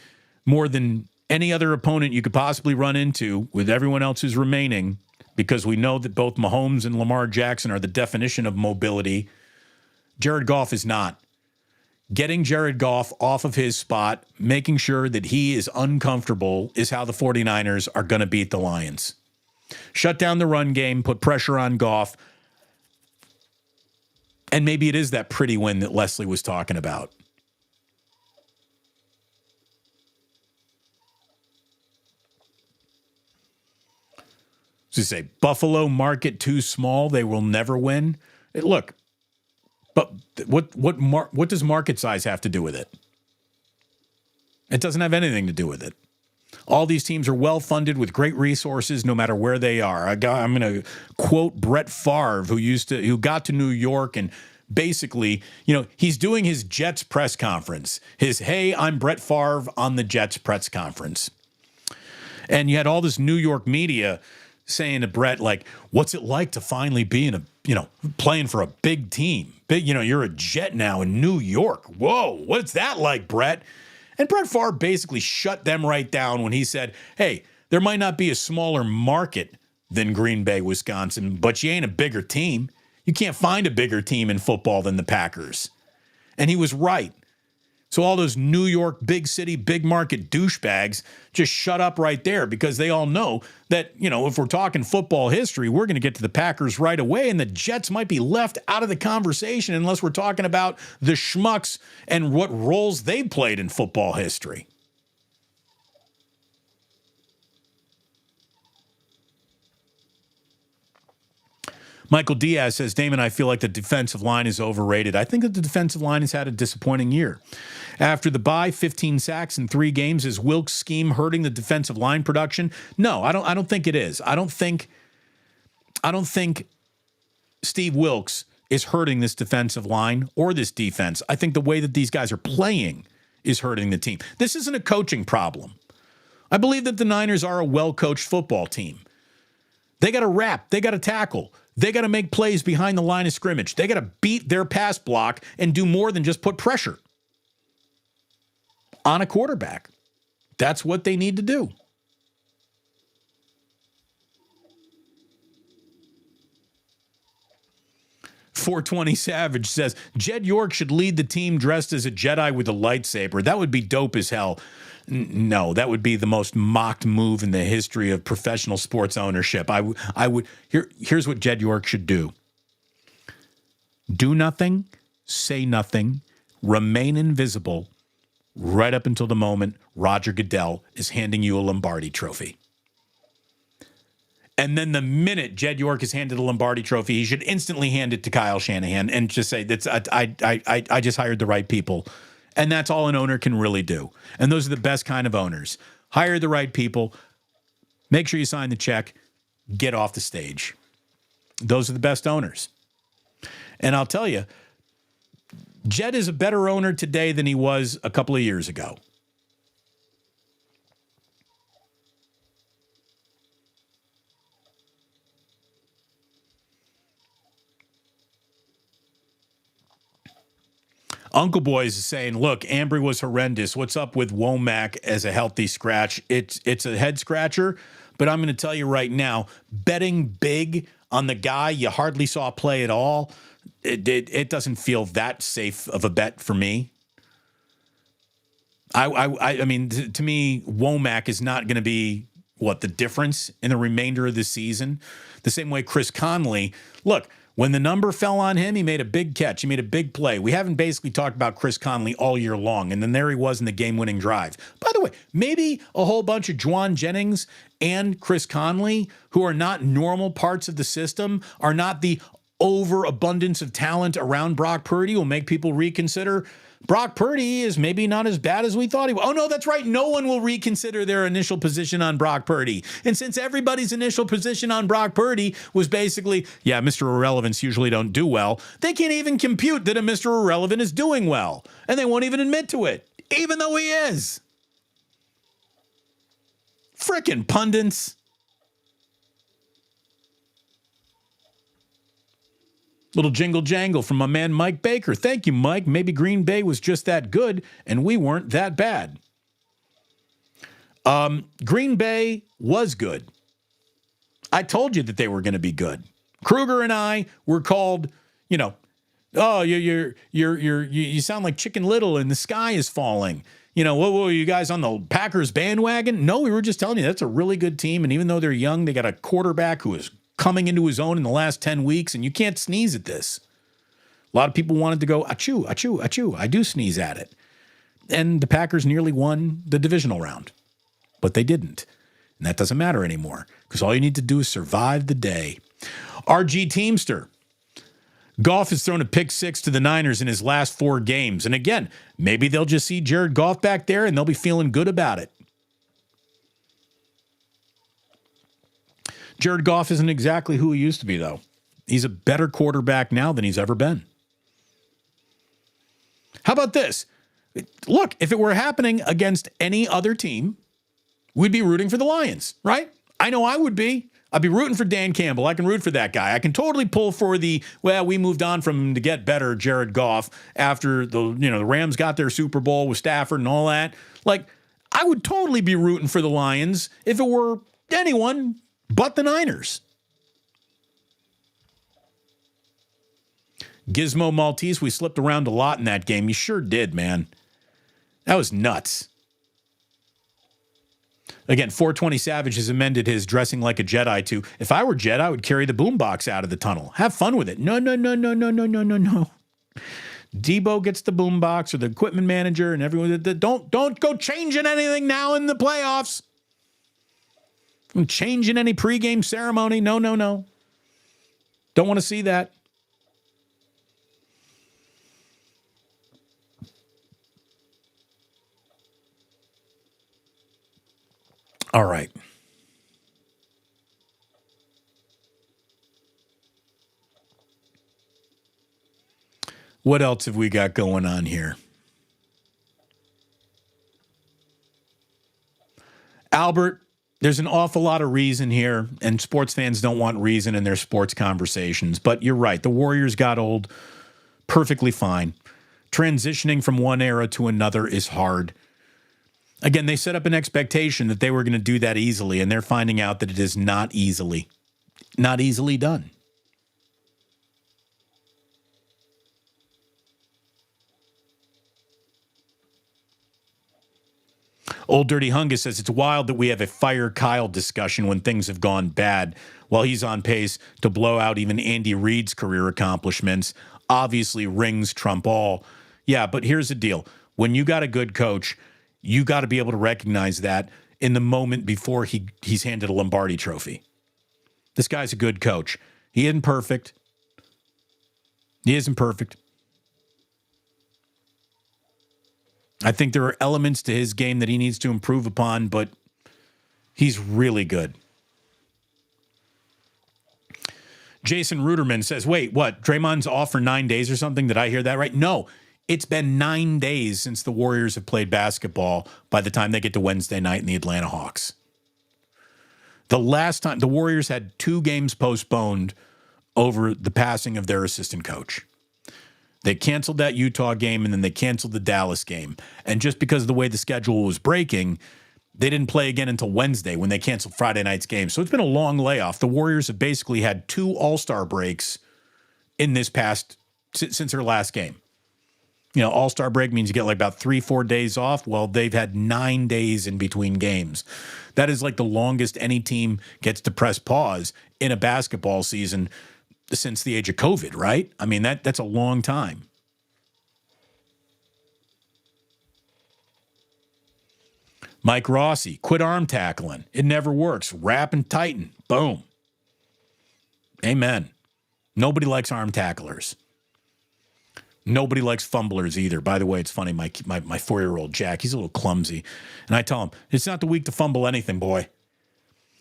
more than any other opponent you could possibly run into with everyone else who's remaining, because we know that both Mahomes and Lamar Jackson are the definition of mobility, Jared Goff is not. Getting Jared Goff off of his spot, making sure that he is uncomfortable is how the 49ers are going to beat the Lions. Shut down the run game, put pressure on Goff, and maybe it is that pretty win that Leslie was talking about. So you say, Buffalo market too small, they will never win. Look, but what does market size have to do with it? It doesn't have anything to do with it. All these teams are well-funded with great resources no matter where they are. I'm going to quote Brett Favre, who got to New York and basically, he's doing his Jets press conference. Hey, I'm Brett Favre on the Jets press conference. And you had all this New York media saying to Brett, like, what's it like to finally be in playing for a big team. You're a Jet now in New York. Whoa, what's that like, Brett? And Brett Favre basically shut them right down when he said, hey, there might not be a smaller market than Green Bay, Wisconsin, but you ain't a bigger team. You can't find a bigger team in football than the Packers. And he was right. So all those New York big city, big market douchebags just shut up right there, because they all know that, if we're talking football history, we're going to get to the Packers right away, and the Jets might be left out of the conversation unless we're talking about the schmucks and what roles they played in football history. Michael Diaz says, Damon, I feel like the defensive line is overrated. I think that the defensive line has had a disappointing year. After the bye, 15 sacks in 3 games. Is Wilks' scheme hurting the defensive line production? No, I don't think it is. I don't think Steve Wilks is hurting this defensive line or this defense. I think the way that these guys are playing is hurting the team. This isn't a coaching problem. I believe that the Niners are a well-coached football team. They got to wrap. They got to tackle. They got to make plays behind the line of scrimmage. They got to beat their pass block and do more than just put pressure on a quarterback. That's what they need to do. .420 Savage says, Jed York should lead the team dressed as a Jedi with a lightsaber. That would be dope as hell. No, that would be the most mocked move in the history of professional sports ownership. Here's what Jed York should do. Do nothing, say nothing, remain invisible right up until the moment Roger Goodell is handing you a Lombardi trophy. And then the minute Jed York is handed a Lombardi trophy, he should instantly hand it to Kyle Shanahan and just say, I just hired the right people. And that's all an owner can really do. And those are the best kind of owners. Hire the right people. Make sure you sign the check. Get off the stage. Those are the best owners. And I'll tell you, Jed is a better owner today than he was a couple of years ago. Uncle Boys is saying, look, Ambry was horrendous. What's up with Womack as a healthy scratch? It's a head scratcher, but I'm going to tell you right now, betting big on the guy you hardly saw play at all, it doesn't feel that safe of a bet for me. I mean, to me, Womack is not going to be the difference in the remainder of the season. The same way Chris Conley, look, when the number fell on him, he made a big catch. He made a big play. We haven't basically talked about Chris Conley all year long, and then there he was in the game-winning drive. By the way, maybe a whole bunch of Juwan Jennings and Chris Conley, who are not normal parts of the system, are not the overabundance of talent around Brock Purdy, will make people reconsider. Brock Purdy is maybe not as bad as we thought he was. Oh, no, that's right. No one will reconsider their initial position on Brock Purdy. And since everybody's initial position on Brock Purdy was basically, yeah, Mr. Irrelevants usually don't do well, they can't even compute that a Mr. Irrelevant is doing well. And they won't even admit to it, even though he is. Frickin' pundits. Little jingle jangle from my man Mike Baker. Thank you, Mike. Maybe Green Bay was just that good and we weren't that bad. Green Bay was good. I told you that they were going to be good. Kruger and I were called, oh, you sound like Chicken Little and the sky is falling. What were you guys on the Packers bandwagon? No, we were just telling you that's a really good team. And even though they're young, they got a quarterback who is coming into his own in the last 10 weeks, and you can't sneeze at this. A lot of people wanted to go, achoo, achoo, achoo. I do sneeze at it. And the Packers nearly won the divisional round, but they didn't. And that doesn't matter anymore because all you need to do is survive the day. RG Teamster. Goff has thrown a pick 6 to the Niners in his last 4 games. And again, maybe they'll just see Jared Goff back there and they'll be feeling good about it. Jared Goff isn't exactly who he used to be, though. He's a better quarterback now than he's ever been. How about this? Look, if it were happening against any other team, we'd be rooting for the Lions, right? I know I would be. I'd be rooting for Dan Campbell. I can root for that guy. I can totally pull for we moved on from him to get better, Jared Goff, after the Rams got their Super Bowl with Stafford and all that. Like, I would totally be rooting for the Lions if it were anyone but the Niners. Gizmo Maltese, we slipped around a lot in that game. You sure did, man. That was nuts. Again, 420 Savage has amended his dressing like a Jedi to, if I were Jed, I would carry the boombox out of the tunnel. Have fun with it. No. Debo gets the boombox, or the equipment manager, and everyone. Don't go changing anything now in the playoffs. Changing any pregame ceremony. No. Don't want to see that. All right. What else have we got going on here? Albert, there's an awful lot of reason here, and sports fans don't want reason in their sports conversations. But you're right. The Warriors got old perfectly fine. Transitioning from one era to another is hard. Again, they set up an expectation that they were going to do that easily, and they're finding out that it is not easily done. Old Dirty Hungus says, it's wild that we have a fire Kyle discussion when things have gone bad, while he's on pace to blow out even Andy Reid's career accomplishments. Obviously, rings trump all. Yeah, but here's the deal. When you got a good coach, you got to be able to recognize that in the moment before he's handed a Lombardi trophy. This guy's a good coach. He isn't perfect. I think there are elements to his game that he needs to improve upon, but he's really good. Jason Ruderman says, wait, what? Draymond's off for 9 days or something? Did I hear that right? No. It's been 9 days since the Warriors have played basketball by the time they get to Wednesday night in the Atlanta Hawks. The last time, the Warriors had 2 games postponed over the passing of their assistant coach. They canceled that Utah game, and then they canceled the Dallas game. And just because of the way the schedule was breaking, they didn't play again until Wednesday when they canceled Friday night's game. So it's been a long layoff. The Warriors have basically had 2 All-Star breaks in this past, since their last game. You know, All-Star break means you get like about 3-4 days off. Well, they've had 9 days in between games. That is like the longest any team gets to press pause in a basketball season since the age of COVID, right? I mean, that's a long time. Mike Rossi, quit arm tackling. It never works. Wrap and tighten. Boom. Amen. Nobody likes arm tacklers. Nobody likes fumblers either. By the way, it's funny. My 4-year-old Jack, he's a little clumsy. And I tell him, it's not the week to fumble anything, boy.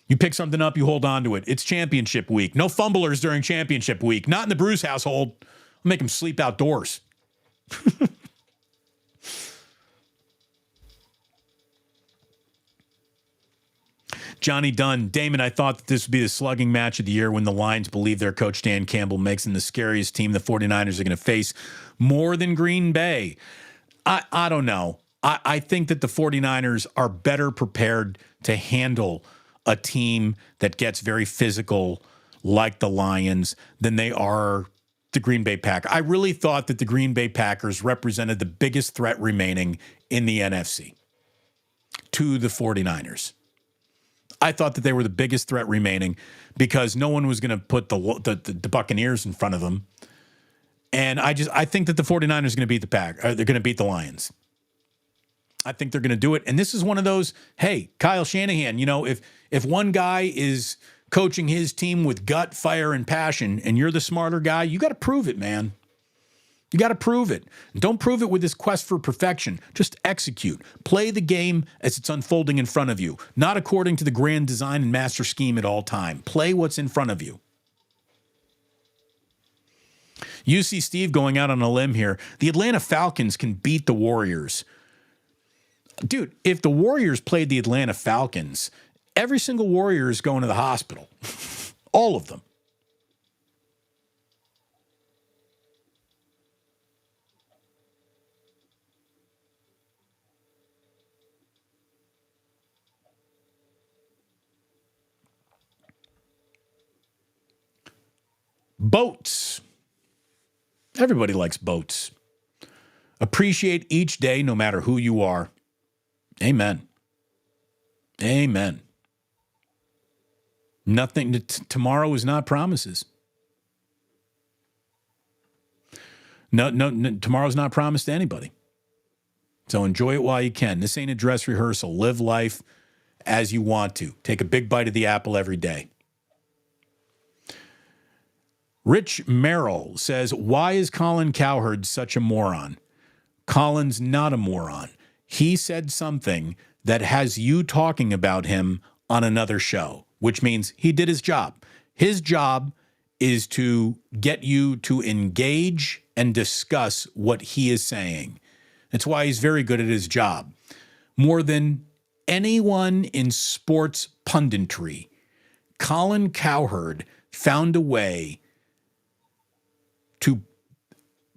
You pick something up, you hold on to it. It's championship week. No fumblers during championship week. Not in the Bruce household. I'll make him sleep outdoors. Johnny Dunn, Damon, I thought that this would be the slugging match of the year when the Lions believe their coach Dan Campbell makes them the scariest team the 49ers are going to face more than Green Bay. I don't know. I think that the 49ers are better prepared to handle a team that gets very physical like the Lions than they are the Green Bay Packers. I really thought that the Green Bay Packers represented the biggest threat remaining in the NFC to the 49ers. I thought that they were the biggest threat remaining because no one was going to put the Buccaneers in front of them. And I think that the 49ers are going to beat they're going to beat the Lions. I think they're going to do it. And this is one of those, hey, Kyle Shanahan, you know, if one guy is coaching his team with gut, fire, and passion, and you're the smarter guy, you got to prove it, man. You got to prove it. And don't prove it with this quest for perfection. Just execute. Play the game as it's unfolding in front of you, not according to the grand design and master scheme at all time. Play what's in front of you. You see Steve going out on a limb here. The Atlanta Falcons can beat the Warriors. Dude, if the Warriors played the Atlanta Falcons Every single Warrior is going to the hospital. All of them. Boats. Everybody likes boats. Appreciate each day, no matter who you are. Amen. Amen. Nothing. Tomorrow is not promises. No, tomorrow's not promised to anybody. So enjoy it while you can. This ain't a dress rehearsal. Live life as you want to. Take a big bite of the apple every day. Rich Merrill says, why is Colin Cowherd such a moron? Colin's not a moron. He said something that has you talking about him on another show, which means he did his job. His job is to get you to engage and discuss what he is saying. That's why he's very good at his job. More than anyone in sports punditry, Colin Cowherd found a way to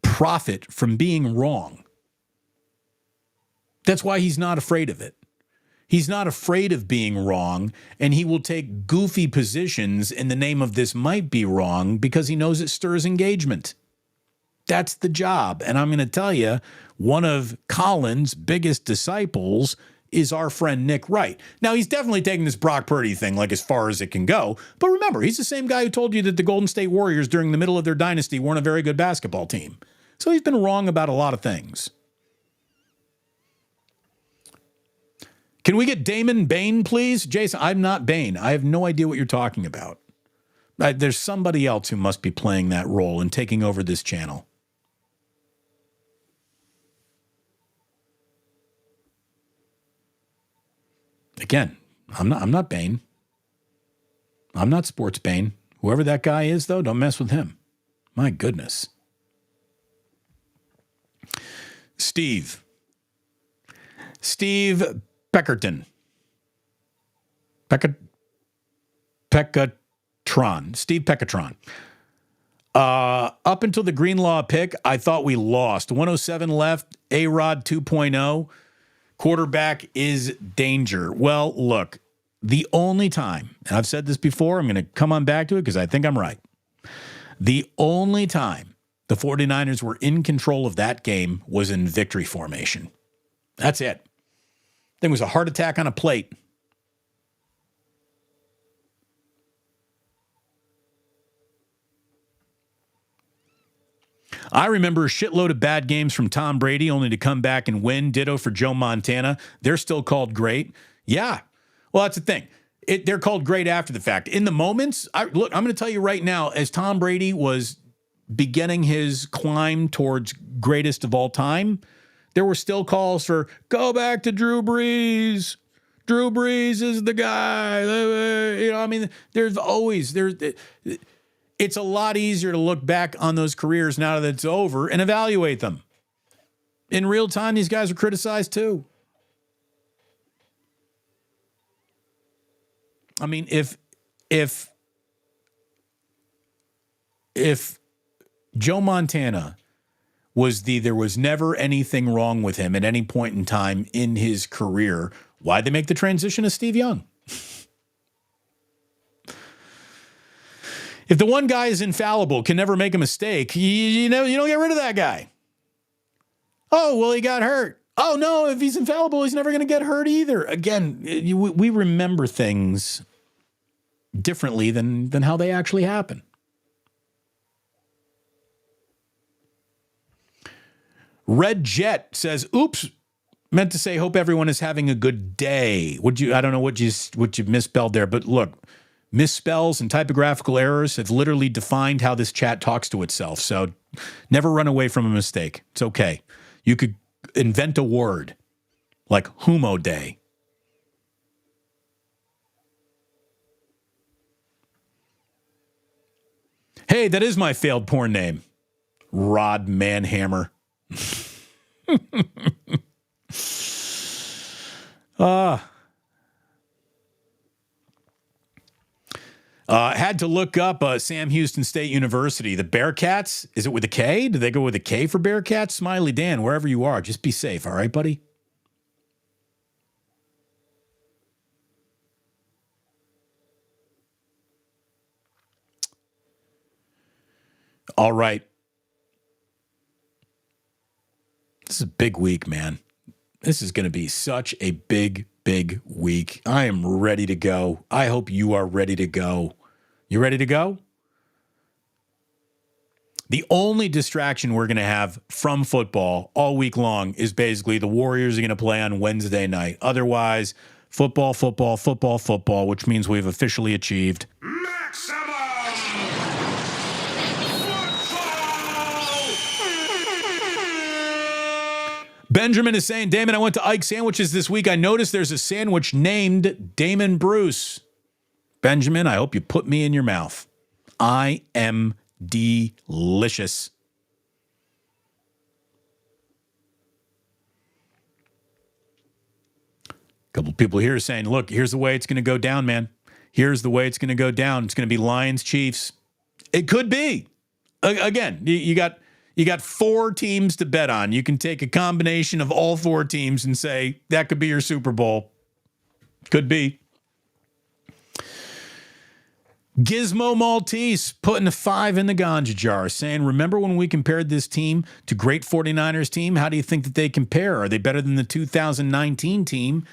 profit from being wrong. That's why he's not afraid of it. He's not afraid of being wrong, and he will take goofy positions in the name of this might be wrong because he knows it stirs engagement. That's the job. And I'm going to tell you, one of Colin's biggest disciples is our friend Nick Wright. Now, he's definitely taking this Brock Purdy thing like as far as it can go. But remember, he's the same guy who told you that the Golden State Warriors during the middle of their dynasty weren't a very good basketball team. So he's been wrong about a lot of things. Can we get Damon Bain, please? Jason, I'm not Bain. I have no idea what you're talking about. There's somebody else who must be playing that role and taking over this channel. Again, I'm not Bain. I'm not Sports Bain. Whoever that guy is, though, don't mess with him. My goodness. Steve Peckerton. Peckatron. Steve Peckatron. Up until the Greenlaw pick, I thought we lost. 107 left, A-Rod 2.0. Quarterback is danger. Well, look, the only time, and I've said this before, I'm going to come on back to it because I think I'm right. The only time the 49ers were in control of that game was in victory formation. That's it. I think it was a heart attack on a plate. I remember a shitload of bad games from Tom Brady only to come back and win. Ditto for Joe Montana. They're still called great. Yeah. Well, that's the thing. They're called great after the fact. In the moments, look, I'm going to tell you right now, as Tom Brady was beginning his climb towards greatest of all time, there were still calls for go back to Drew Brees. Drew Brees is the guy. You know, I mean, it's a lot easier to look back on those careers now that it's over and evaluate them. In real time, these guys are criticized too. I mean, if Joe Montana there was never anything wrong with him at any point in time in his career, why'd they make the transition to Steve Young? If the one guy is infallible, can never make a mistake, you don't get rid of that guy. Oh, well, he got hurt. Oh, no, if he's infallible, he's never going to get hurt either. Again, we remember things differently than how they actually happen. Red Jet says, oops, meant to say, hope everyone is having a good day. I don't know what you misspelled there, but look, misspells and typographical errors have literally defined how this chat talks to itself. So never run away from a mistake. It's okay. You could invent a word like humo day. Hey, that is my failed porn name. Rod Manhammer. Had to look up Sam Houston State University. The Bearcats, is it with a K? Do they go with a K for Bearcats? Smiley Dan, wherever you are, just be safe, all right, buddy? All right. This is a big week, man. This is going to be such a big week. I am ready to go. I hope you are ready to go. You ready to go? The only distraction we're going to have from football all week long is basically the Warriors are going to play on Wednesday night. Otherwise, football, which means we've officially achieved Maximum football! Benjamin is saying, Damon, I went to Ike Sandwiches this week. I noticed there's a sandwich named Damon Bruce. Benjamin, I hope you put me in your mouth. I am delicious. A couple people here saying, look, here's the way it's going to go down, man. Here's the way it's going to go down. It's going to be Lions, Chiefs. It could be. Again, you got 4 teams to bet on. You can take a combination of all 4 teams and say that could be your Super Bowl. Could be. Gizmo Maltese putting a 5 in the ganja jar, saying, remember when we compared this team to great 49ers team? How do you think that they compare? Are they better than the 2019 team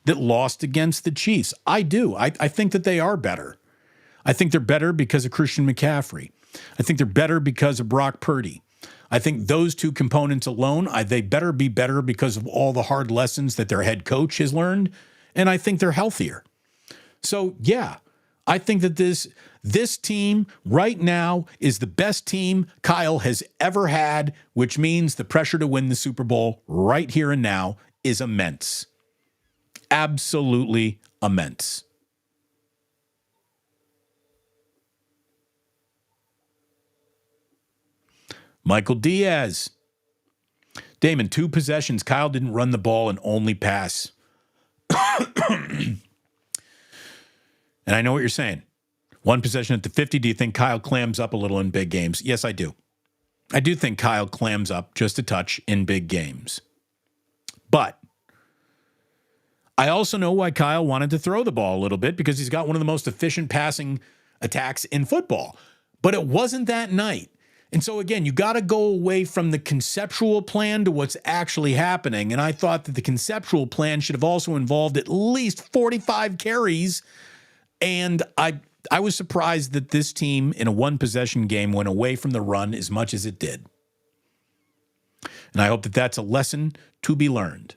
that lost against the Chiefs? I do. I think that they are better. I think they're better because of Christian McCaffrey. I think they're better because of Brock Purdy. I think those 2 components alone, they better be better because of all the hard lessons that their head coach has learned, and I think they're healthier. So, yeah, I think that this team right now is the best team Kyle has ever had, which means the pressure to win the Super Bowl right here and now is immense. Absolutely immense. Michael Diaz. Damon, 2 possessions. Kyle didn't run the ball and only pass. And I know what you're saying. 1 possession at the 50. Do you think Kyle clams up a little in big games? Yes, I do. I do think Kyle clams up just a touch in big games. But I also know why Kyle wanted to throw the ball a little bit, because he's got one of the most efficient passing attacks in football. But it wasn't that night. And so, again, you got to go away from the conceptual plan to what's actually happening. And I thought that the conceptual plan should have also involved at least 45 carries. And I was surprised that this team in a 1-possession game went away from the run as much as it did. And I hope that that's a lesson to be learned.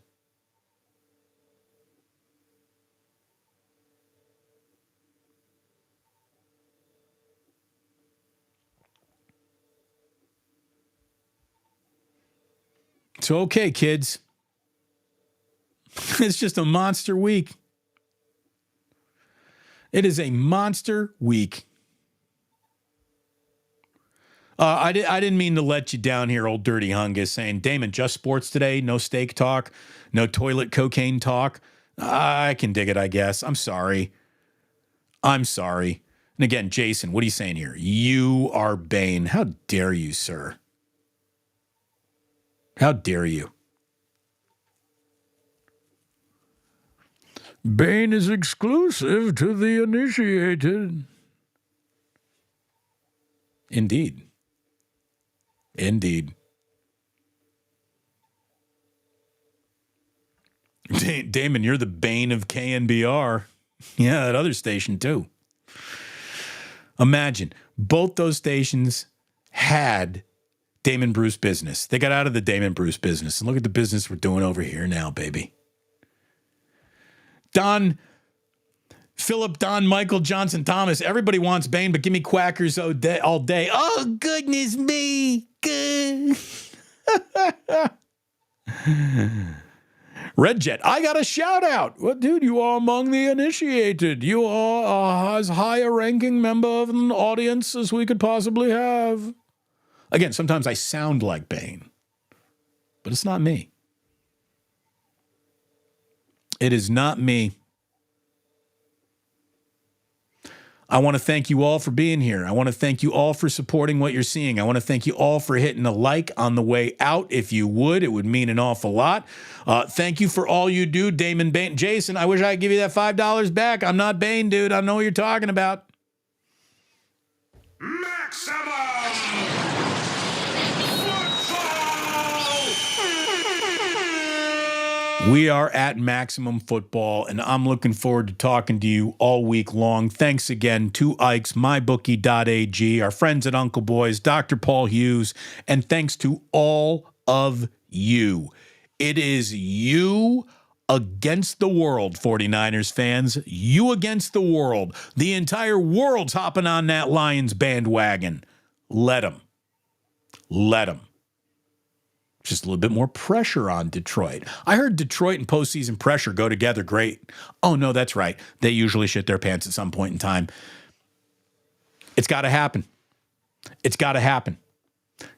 So, okay, kids. It's just a monster week. It is a monster week. I didn't mean to let you down here, old Dirty Hungus, saying, Damon, just sports today, no steak talk, no toilet cocaine talk. I can dig it, I guess. I'm sorry. And again, Jason, what are you saying here? You are Bane. How dare you, sir? How dare you? Bane is exclusive to the initiated. Indeed. Damon, you're the Bane of KNBR. Yeah, that other station too. Imagine, both those stations had Damon Bruce business. They got out of the Damon Bruce business. And look at the business we're doing over here now, baby. Don Michael Johnson Thomas. Everybody wants Bane, but give me Quackers all day. Oh, goodness me. Good. Red Jet, I got a shout out. Well, dude, you are among the initiated. You are as high a ranking member of an audience as we could possibly have. Again, sometimes I sound like Bane, but it's not me. It is not me. I want to thank you all for being here. I want to thank you all for supporting what you're seeing. I want to thank you all for hitting a like on the way out. If you would, it would mean an awful lot. Thank you for all you do, Damon Bain. Jason, I wish I could give you that $5 back. I'm not Bain, dude. I know what you're talking about. Maximum Football! We are at Maximum Football, and I'm looking forward to talking to you all week long. Thanks again to Ike's, mybookie.ag, our friends at Uncle Boys, Dr. Paul Hughes, and thanks to all of you. It is you against the world, 49ers fans. You against the world. The entire world's hopping on that Lions bandwagon. Let them. Let them. Just a little bit more pressure on Detroit. I heard Detroit and postseason pressure go together great. Oh, no, that's right. They usually shit their pants at some point in time. It's got to happen. It's got to happen.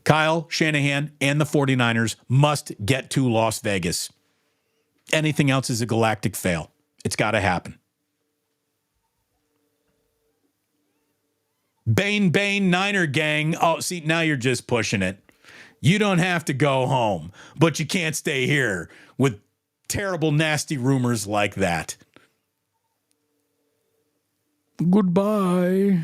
Kyle Shanahan and the 49ers must get to Las Vegas. Anything else is a galactic fail. It's got to happen. Bane, Niner gang. Oh, see, now you're just pushing it. You don't have to go home, but you can't stay here with terrible, nasty rumors like that. Goodbye.